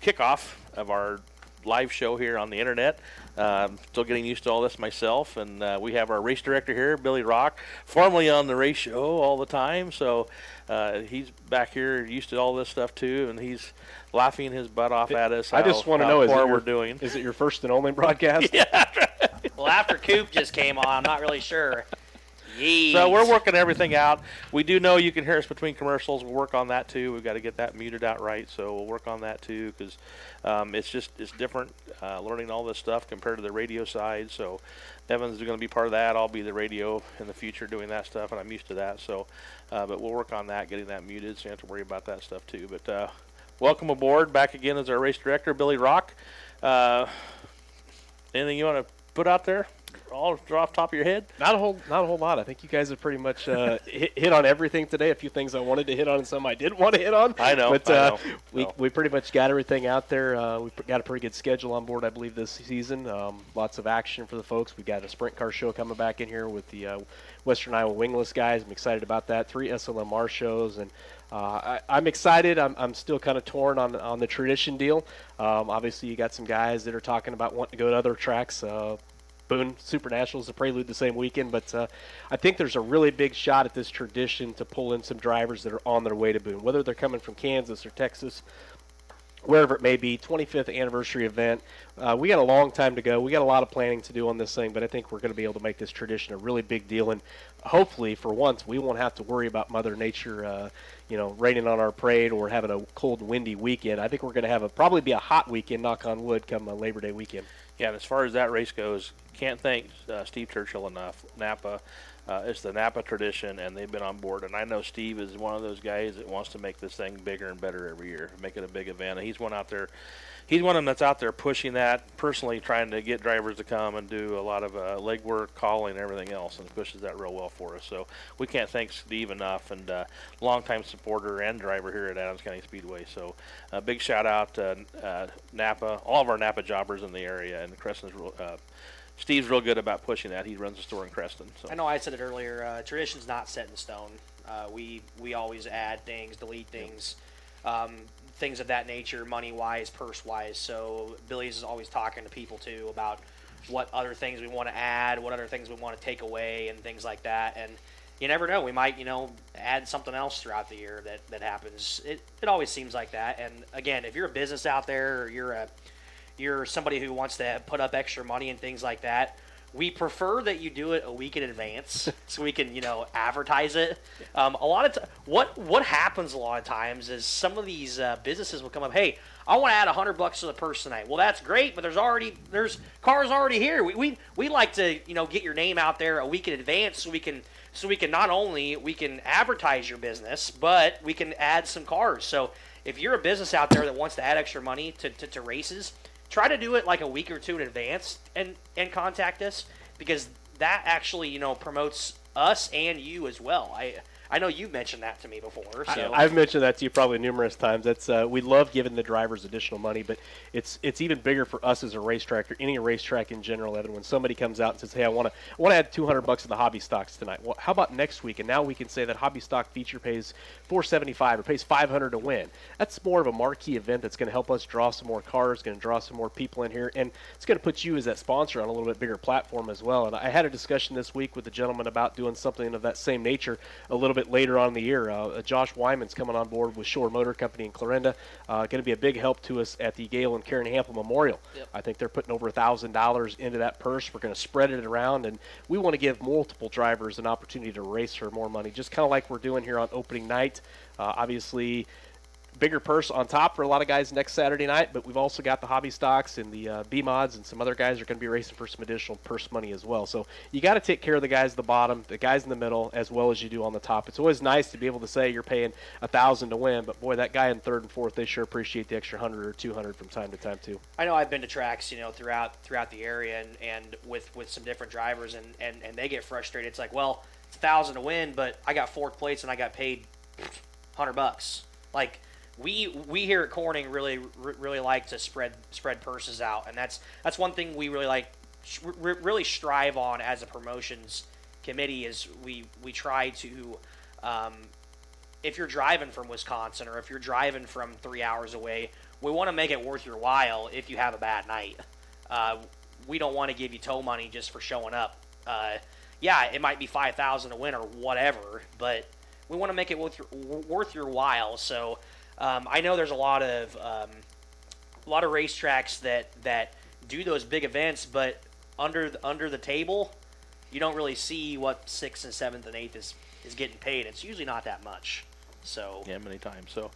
kickoff of our live show here on the internet. Still getting used to all this myself, and we have our race director here, Billy Rock, formerly on the race show all the time, so he's back here used to all this stuff too, and he's laughing his butt off at us. I just want to know, is it your first and only broadcast? Yeah. Well, after Coop just came on, I'm not really sure. Yeez. So we're working everything out. We do know you can hear us between commercials. We'll work on that too. We've got to get that muted out right, so we'll work on that too, because it's different learning all this stuff compared to the radio side. So Evan's going to be part of that. I'll be the radio in the future doing that stuff, and I'm used to that. So, but we'll work on that, getting that muted, so you don't have to worry about that stuff too. But welcome aboard, back again as our race director, Billy Rock. Anything you want to put out there? All off top of your head? Not a whole lot. I think you guys have pretty much hit on everything today. A few things I wanted to hit on and some I didn't want to hit on. I know. But we pretty much got everything out there. We've got a pretty good schedule on board, I believe, this season. Lots of action for the folks. We got a sprint car show coming back in here with the Western Iowa Wingless guys. I'm excited about that. 3 SLMR shows, and I'm excited. I'm still kind of torn on the tradition deal. Obviously, you got some guys that are talking about wanting to go to other tracks. Boone Super Nationals, the prelude the same weekend, but I think there's a really big shot at this tradition to pull in some drivers that are on their way to Boone, whether they're coming from Kansas or Texas, wherever it may be. 25th anniversary event. We got a long time to go. We got a lot of planning to do on this thing, but I think we're going to be able to make this tradition a really big deal, and hopefully for once we won't have to worry about Mother Nature raining on our parade or having a cold and windy weekend. I think we're going to have probably be a hot weekend, knock on wood, come Labor Day weekend. Yeah, and as far as that race goes, can't thank Steve Churchill enough, Napa. It's the Napa tradition, and they've been on board. And I know Steve is one of those guys that wants to make this thing bigger and better every year, make it a big event. And he's one out there. He's one of them that's out there pushing that, personally trying to get drivers to come and do a lot of legwork, calling, and everything else, and pushes that real well for us. So we can't thank Steve enough, and longtime supporter and driver here at Adams County Speedway. So a big shout out to Napa, all of our Napa jobbers in the area, and Creston's Steve's real good about pushing that. He runs a store in Creston. So I know I said it earlier. Tradition's not set in stone. We always add things, delete things. Things of that nature, money-wise, purse-wise. So Billy's is always talking to people, too, about what other things we want to add, what other things we want to take away, and things like that. And you never know. We might, add something else throughout the year that happens. It always seems like that. And, again, if you're a business out there or you're somebody who wants to put up extra money and things like that, we prefer that you do it a week in advance so we can, advertise it. A lot of what happens a lot of times is some of these businesses will come up, hey, I want to add $100 to the purse tonight. Well, that's great, but there's cars already here. We like to get your name out there a week in advance so we can not only we can advertise your business, but we can add some cars. So if you're a business out there that wants to add extra money to races, try to do it like a week or two in advance and contact us, because that actually, promotes us and you as well. I know you've mentioned that to me before. So. I've mentioned that to you probably numerous times. That's we love giving the drivers additional money, but it's even bigger for us as a racetrack or any racetrack in general, Evan. When somebody comes out and says, "Hey, I want to add $200 to the hobby stocks tonight." Well, how about next week? And now we can say that hobby stock feature pays $475 or pays $500 to win. That's more of a marquee event that's going to help us draw some more cars, going to draw some more people in here, and it's going to put you as that sponsor on a little bit bigger platform as well. And I had a discussion this week with a gentleman about doing something of that same nature a little bit later on in the year. Josh Wyman's coming on board with Shore Motor Company in Clarinda. Going to be a big help to us at the Gale and Karen Hample Memorial. Yep. I think they're putting over $1,000 into that purse. We're going to spread it around, and we want to give multiple drivers an opportunity to race for more money, just kind of like we're doing here on opening night. Obviously, bigger purse on top for a lot of guys next Saturday night, but we've also got the hobby stocks and the B-mods, and some other guys are going to be racing for some additional purse money as well. So you got to take care of the guys at the bottom, the guys in the middle, as well as you do on the top. It's always nice to be able to say you're paying $1,000 to win, but boy, that guy in third and fourth, they sure appreciate the extra 100 or 200 from time to time too. I know I've been to tracks, throughout the area and with some different drivers, and they get frustrated. It's like, well, it's $1,000 to win, but I got fourth place and I got paid $100. Like, we here at Corning really like to spread purses out, and that's one thing we really strive on as a promotions committee. Is we try to, if you're driving from Wisconsin or if you're driving from 3 hours away, we want to make it worth your while. If you have a bad night, we don't want to give you tow money just for showing up. Yeah, it might be $5,000 to win or whatever, but we want to make it worth your while. So. I know there's a lot of racetracks that do those big events, but under the table, you don't really see what 6th and 7th and 8th is getting paid. It's usually not that much. So yeah, many times. So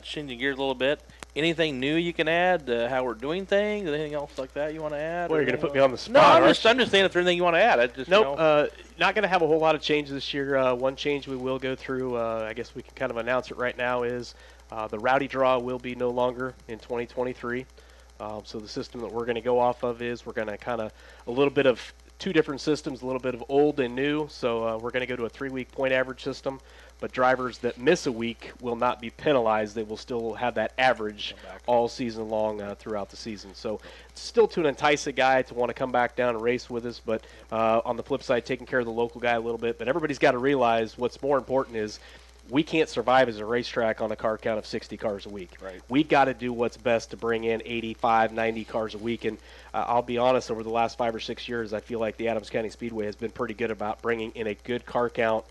changing gears a little bit. Anything new you can add to how we're doing things? Anything else like that you want to add? Well, you're going to put me on the spot. No, I'm just saying if there's anything you want to add. Nope. Not going to have a whole lot of changes this year. One change we will go through, I guess we can kind of announce it right now, is the Rowdy Draw will be no longer in 2023. So the system that we're going to go off of is we're going to kind of a little bit of two different systems, a little bit of old and new. So we're going to go to a 3-week point average system. But drivers that miss a week will not be penalized. They will still have that average all season long throughout the season. So it's still to entice a guy to want to come back down and race with us. But on the flip side, taking care of the local guy a little bit. But everybody's got to realize what's more important is we can't survive as a racetrack on a car count of 60 cars a week. Right. We've got to do what's best to bring in 85, 90 cars a week. And I'll be honest, over the last 5 or 6 years, I feel like the Adams County Speedway has been pretty good about bringing in a good car count.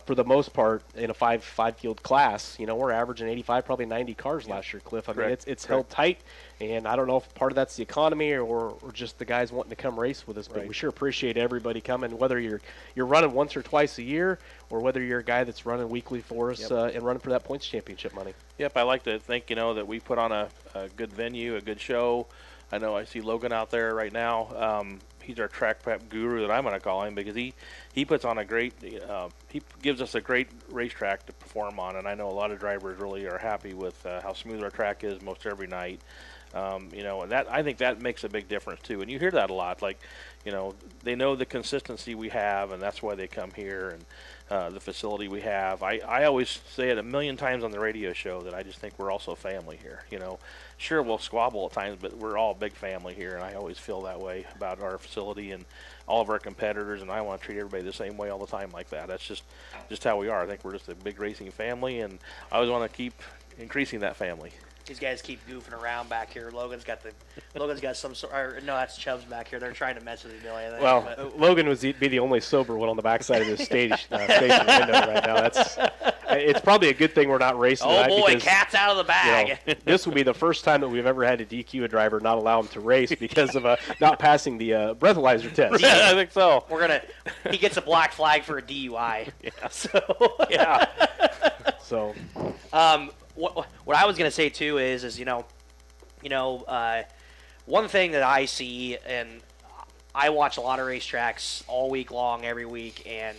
For the most part, in a five-field class, we're averaging 85, probably 90 cars last year, Cliff. I mean, it's held tight, and I don't know if part of that's the economy or just the guys wanting to come race with us, but we sure appreciate everybody coming, whether you're running once or twice a year or whether you're a guy that's running weekly for us and running for that points championship money. Yep, I like to think, that we put on a good venue, a good show. I know I see Logan out there right now. he's our track prep guru that I'm going to call him, because he puts on a great he gives us a great racetrack to perform on, and I know a lot of drivers really are happy with how smooth our track is most every night. You know, and that, I think that makes a big difference too. And you hear that a lot, like, you know, they know the consistency we have, and that's why they come here, and the facility we have. I always say it a million times on the radio show that I just think we're also family here. You know, sure, we'll squabble at times, but we're all a big family here, and I always feel that way about our facility and all of our competitors, and I want to treat everybody the same way all the time like that. That's just how we are. I think we're just a big racing family, and I always want to keep increasing that family. These guys keep goofing around back here. Logan's got some sort. Or, no, that's Chubb's back here. They're trying to mess with you, Billy. I think, well, Logan would be the only sober one on the backside of the station window right now. It's probably a good thing we're not racing. Oh boy, because, cat's out of the bag. You know, this will be the first time that we've ever had to DQ a driver, not allow him to race because of not passing the breathalyzer test. Yeah, I think so. He gets a black flag for a DUI. Yeah. So yeah. So. What I was gonna say too is one thing that I see, and I watch a lot of racetracks all week long, every week, and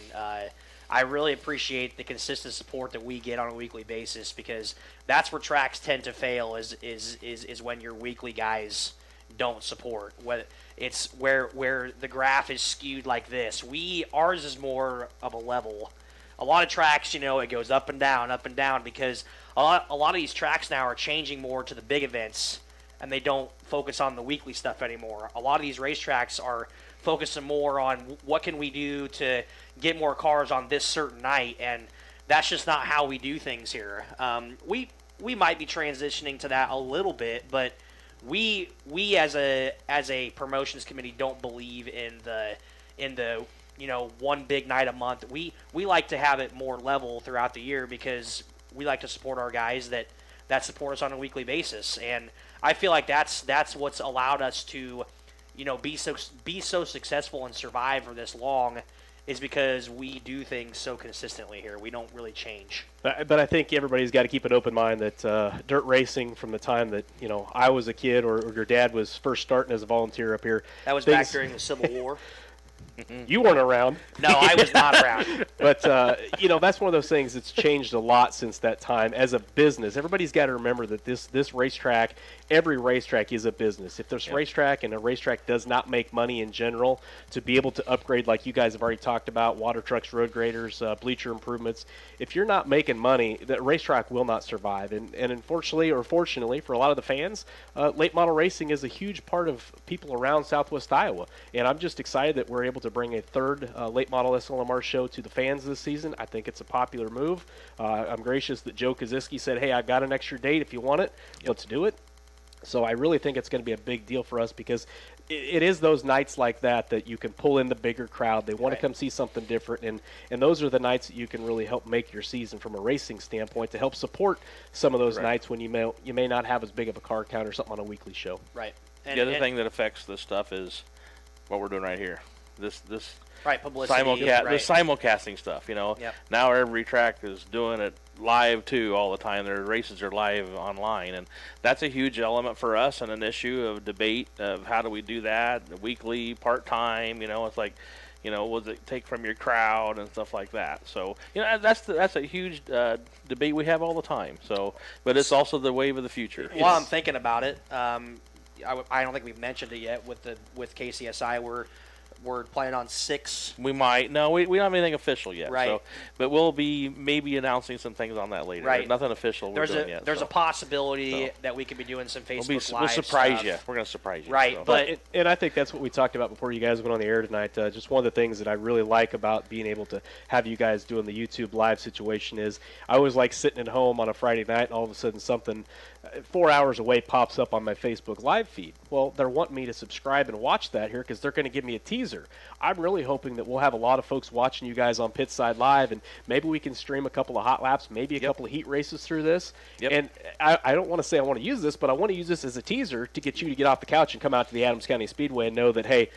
I really appreciate the consistent support that we get on a weekly basis, because that's where tracks tend to fail is when your weekly guys don't support. It's where the graph is skewed like this. Ours is more of a level. A lot of tracks, it goes up and down, because a lot of these tracks now are changing more to the big events, and they don't focus on the weekly stuff anymore. A lot of these racetracks are focusing more on what can we do to get more cars on this certain night, and that's just not how we do things here. We might be transitioning to that a little bit, but we as a promotions committee don't believe in the one big night a month. We like to have it more level throughout the year, because we like to support our guys that support us on a weekly basis. And I feel like that's what's allowed us to, be so successful and survive for this long, is because we do things so consistently here. We don't really change. But I think everybody's got to keep an open mind that dirt racing, from the time that I was a kid or your dad was first starting as a volunteer up here. That was back during the Civil War. You weren't around. No, I was not around. But, that's one of those things that's changed a lot since that time. As a business, everybody's got to remember that this racetrack, every racetrack is a business. If there's racetrack and a racetrack does not make money in general, to be able to upgrade, like you guys have already talked about, water trucks, road graders, bleacher improvements, if you're not making money, that racetrack will not survive. And unfortunately, or fortunately for a lot of the fans, late model racing is a huge part of people around Southwest Iowa. And I'm just excited that we're able to bring a third late model SLMR show to the fans this season. I think it's a popular move. I'm gracious that Joe Kaziski said, hey, I got an extra date. If you want it, let's do it. So I really think it's going to be a big deal for us, because it is those nights like that you can pull in the bigger crowd. They want to come see something different, and those are the nights that you can really help make your season from a racing standpoint, to help support some of those nights when you may not have as big of a car count or something on a weekly show. Right. The other thing that affects this stuff is what we're doing right here. This publicity, the simulcasting stuff. Yep. Now every track is doing it live too all the time. Their races are live online, and that's a huge element for us, and an issue of debate of how do we do that, weekly, part-time. It's like, what does it take from your crowd and stuff like that. So that's a huge debate we have all the time. So, but it's also the wave of the future. While I'm thinking about it, I don't think we've mentioned it yet with KCSI. We're planning on 6. We might. No, we don't have anything official yet. Right. So, but we'll be maybe announcing some things on that later. Right. There's nothing official we're doing yet. There's a possibility that we could be doing some Facebook Live We'll surprise stuff. you. We're going to surprise you. Right. So. And I think that's what we talked about before you guys went on the air tonight. Just one of the things that I really like about being able to have you guys doing the YouTube Live situation is I always like sitting at home on a Friday night, and all of a sudden something 4 hours away pops up on my Facebook Live feed. Well, they're wanting me to subscribe and watch that here because they're going to give me a teaser. I'm really hoping that we'll have a lot of folks watching you guys on Pitside Live, and maybe we can stream a couple of hot laps, maybe a couple of heat races through this. And I don't want to say I want to use this, but I want to use this as a teaser to get you to get off the couch and come out to the Adams County Speedway and know that, hey,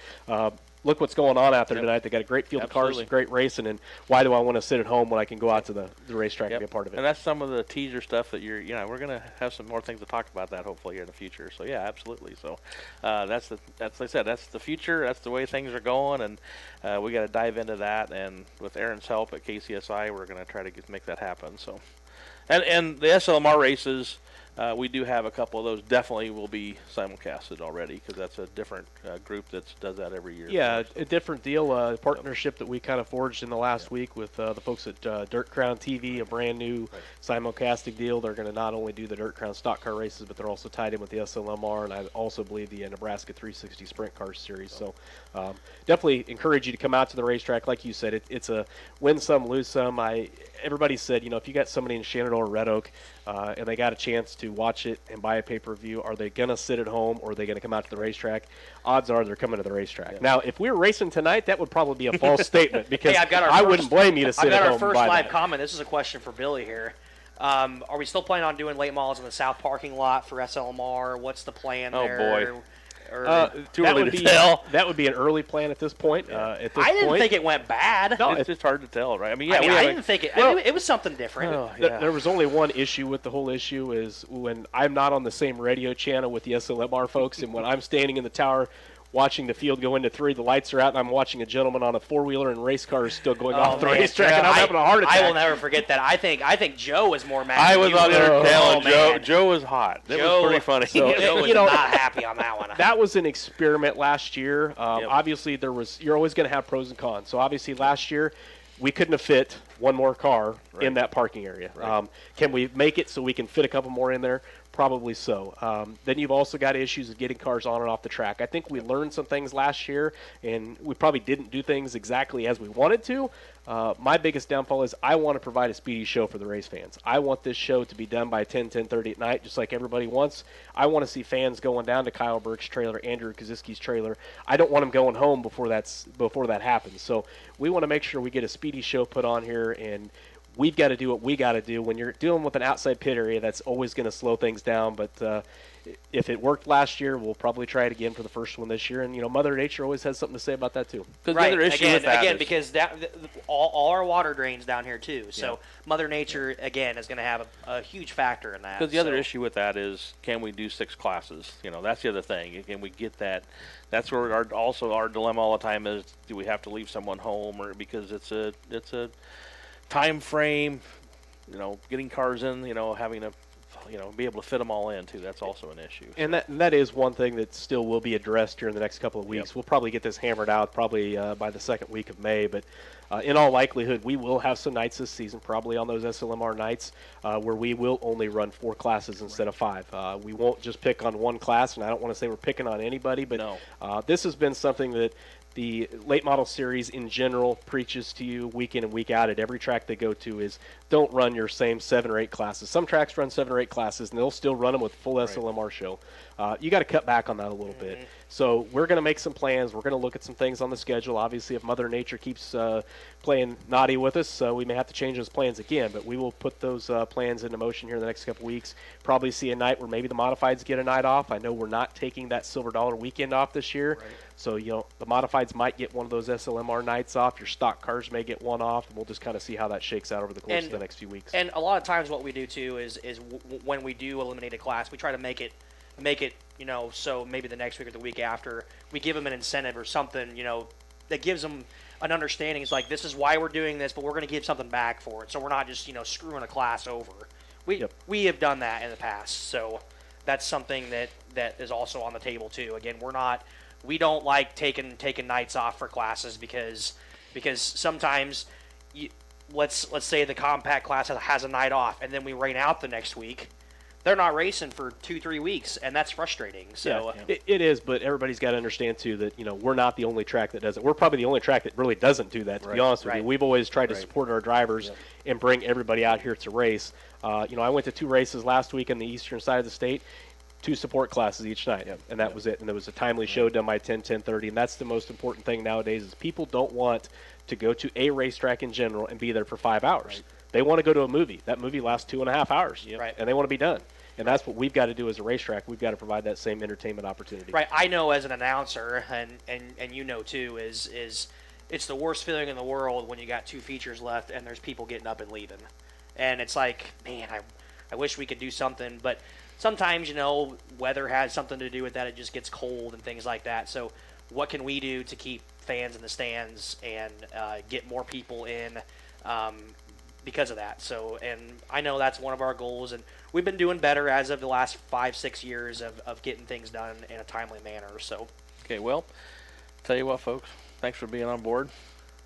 look what's going on out there tonight. They got a great field of cars, great racing, and why do I want to sit at home when I can go out to the racetrack and be a part of it? And that's some of the teaser stuff that we're going to have some more things to talk about that hopefully here in the future. So yeah, absolutely. So that's like I said, that's the future. That's the way things are going, and we got to dive into that. And with Aaron's help at KCSI, we're going to try to make that happen. So, and the SLMR races. We do have a couple of those. Definitely will be simulcasted already because that's a different group that does that every year. Yeah, a different deal. Partnership that we kind of forged in the last week with the folks at Dirt Crown TV, a brand new simulcasting deal. They're going to not only do the Dirt Crown stock car races, but they're also tied in with the SLMR, and I also believe the Nebraska 360 Sprint Car Series. So definitely encourage you to come out to the racetrack. Like you said, it's a win some, lose some. Everybody said, if you got somebody in Shenandoah or Red Oak and they got a chance to watch it and buy a pay-per-view, are they going to sit at home or are they going to come out to the racetrack? Odds are they're coming to the racetrack. Yeah. Now, if we were racing tonight, that would probably be a false statement because I wouldn't blame you to sit at home. I've got our first live comment. This is a question for Billy here. Are we still planning on doing late models in the south parking lot for SLMR? What's the plan there? Oh, boy. Too early to tell. That would be an early plan at this point. I didn't think it went bad. No, it's just hard to tell, right? I mean, I didn't think it. It was something different. Oh, yeah. There was only one issue with the whole issue is when I'm not on the same radio channel with the SLMR folks, and when I'm standing in the tower watching the field go into 3, the lights are out, and I'm watching a gentleman on a 4-wheeler and race car is still going off the racetrack, and I'm having a heart attack. I will never forget that. I think Joe was more mad. I was on there telling Joe was hot. It was pretty funny. So, Joe was not happy on that one. That was an experiment last year. Obviously, you're always going to have pros and cons. So obviously, last year we couldn't have fit one more car in that parking area. Right. Can we make it so we can fit a couple more in there? Probably so. Then you've also got issues of getting cars on and off the track. I think we learned some things last year, and we probably didn't do things exactly as we wanted to. My biggest downfall is I want to provide a speedy show for the race fans. I want this show to be done by 10:30 at night, just like everybody wants. I want to see fans going down to Kyle Burke's trailer, Andrew Kaziski's trailer. I don't want them going home before that happens. So we want to make sure we get a speedy show put on here, and we've got to do what we got to do. When you're dealing with an outside pit area, that's always going to slow things down. But if it worked last year, we'll probably try it again for the first one this year. And, Mother Nature always has something to say about that, too. Right. Because all our water drains down here, too. So Mother Nature, again, is going to have a huge factor in that. Because the other issue with that is, can we do 6 classes? That's the other thing. Can we get that? That's where our dilemma all the time is, do we have to leave someone home? Or because it's a time frame, getting cars in, having to, be able to fit them all in too. That's also an issue. And that is one thing that still will be addressed during the next couple of weeks. We'll probably get this hammered out probably by the second week of May, but in all likelihood, we will have some nights this season, probably on those SLMR nights, where we will only run 4 classes instead of 5. We won't just pick on one class, and I don't want to say we're picking on anybody, but this has been something that the late model series in general preaches to you week in and week out at every track they go to is don't run your same 7 or 8 classes. Some tracks run 7 or 8 classes, and they'll still run them with full SLMR show. You got to cut back on that a little bit. So we're going to make some plans. We're going to look at some things on the schedule. Obviously, if Mother Nature keeps playing naughty with us, we may have to change those plans again. But we will put those plans into motion here in the next couple weeks. Probably see a night where maybe the modifieds get a night off. I know we're not taking that Silver Dollar weekend off this year. Right. So, the modifieds might get one of those SLMR nights off. Your stock cars may get one off, and we'll just kind of see how that shakes out over the course of the next few weeks. And a lot of times what we do, too, is when we do eliminate a class, we try to make it, so maybe the next week or the week after, we give them an incentive or something, that gives them an understanding. It's like, this is why we're doing this, but we're going to give something back for it. So we're not just, screwing a class over. We have done that in the past. So that's something that is also on the table, too. Again, we don't like taking nights off for classes because sometimes let's say the compact class has a night off and then we rain out the next week. They're not racing for 2-3 weeks, and that's frustrating. So it is, but everybody's got to understand too that we're not the only track that does it. We're probably the only track that really doesn't do that. To be honest with you, we've always tried to support our drivers and bring everybody out here to race. I went to 2 races last week on the eastern side of the state. 2 support classes each night, and that was it. And there was a timely show done by 10:30, and that's the most important thing nowadays is people don't want to go to a racetrack in general and be there for 5 hours. Right. They want to go to a movie. That movie lasts 2.5 hours, and they want to be done. And that's what we've got to do as a racetrack. We've got to provide that same entertainment opportunity. Right. I know as an announcer, and you know too, is it's the worst feeling in the world when you got 2 features left and there's people getting up and leaving. And it's like, man, I wish we could do something. But sometimes, you know, weather has something to do with that. It just gets cold and things like that. So what can we do to keep fans in the stands and get more people in because of that? So, and I know that's one of our goals. And we've been doing better as of the last 5-6 years of getting things done in a timely manner. So, okay, well, tell you what, folks, thanks for being on board.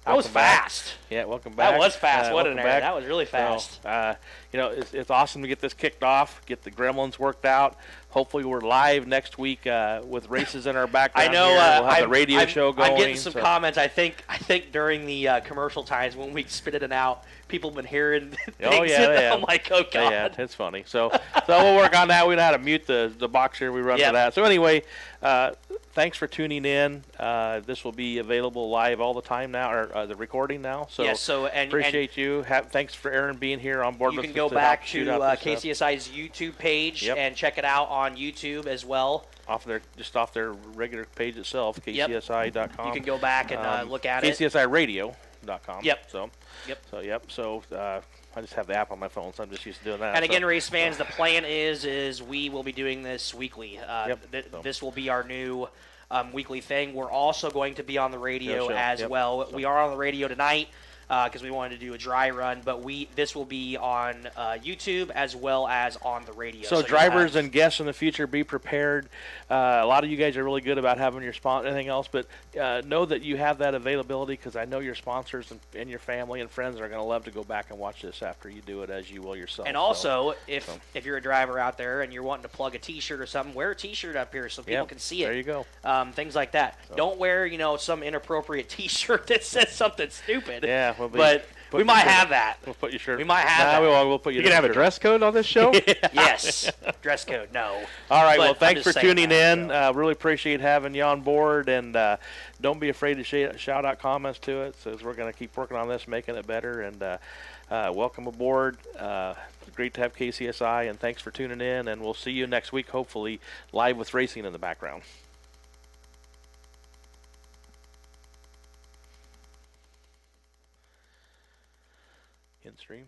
That was fast. Yeah, welcome back. That was fast. What an back. That was really fast. So, you know, it's awesome to get this kicked off, get the gremlins worked out. Hopefully, we're live next week with races in our background. I know. We'll have the radio show going. I'm getting some comments. I think during the commercial times when we spit it out, people have been hearing things. Oh yeah, I'm like, oh god. Yeah, it's funny. So we'll work on that. We know how to mute the box here. We run for that. So anyway, thanks for tuning in. This will be available live all the time now, or the recording now. So yes. So and appreciate you. Thanks for Aaron being here on board. You with can go back to KCSI's YouTube page and check it out on YouTube as well. Off their regular page itself, KCSI.com. You can go back and look at it. KCSIRadio.com. Yep. So I just have the app on my phone, so I'm just used to doing that. And again, race fans, the plan is we will be doing this weekly. This will be our new weekly thing. We're also going to be on the radio as well. We are on the radio tonight because we wanted to do a dry run, but this will be on YouTube as well as on the radio. So drivers and guests in the future, be prepared. A lot of you guys are really good about having your sponsor, anything else, but know that you have that availability, because I know your sponsors and your family and friends are going to love to go back and watch this after you do it, as you will yourself. And also, if you're a driver out there and you're wanting to plug a T-shirt or something, wear a T-shirt up here so people can see it. There you go. Things like that. So. Don't wear, some inappropriate T-shirt that says something stupid. Yeah, but we might have that. We'll put your shirt. We might have that. We'll put you can have a dress code on this show? Yes. Dress code, no. All right, well, thanks for tuning in. Really appreciate having you on board, and don't be afraid to shout out comments to it, so we're going to keep working on this, making it better, and welcome aboard. Great to have KCSI, and thanks for tuning in, and we'll see you next week, hopefully live with racing in the background. In stream.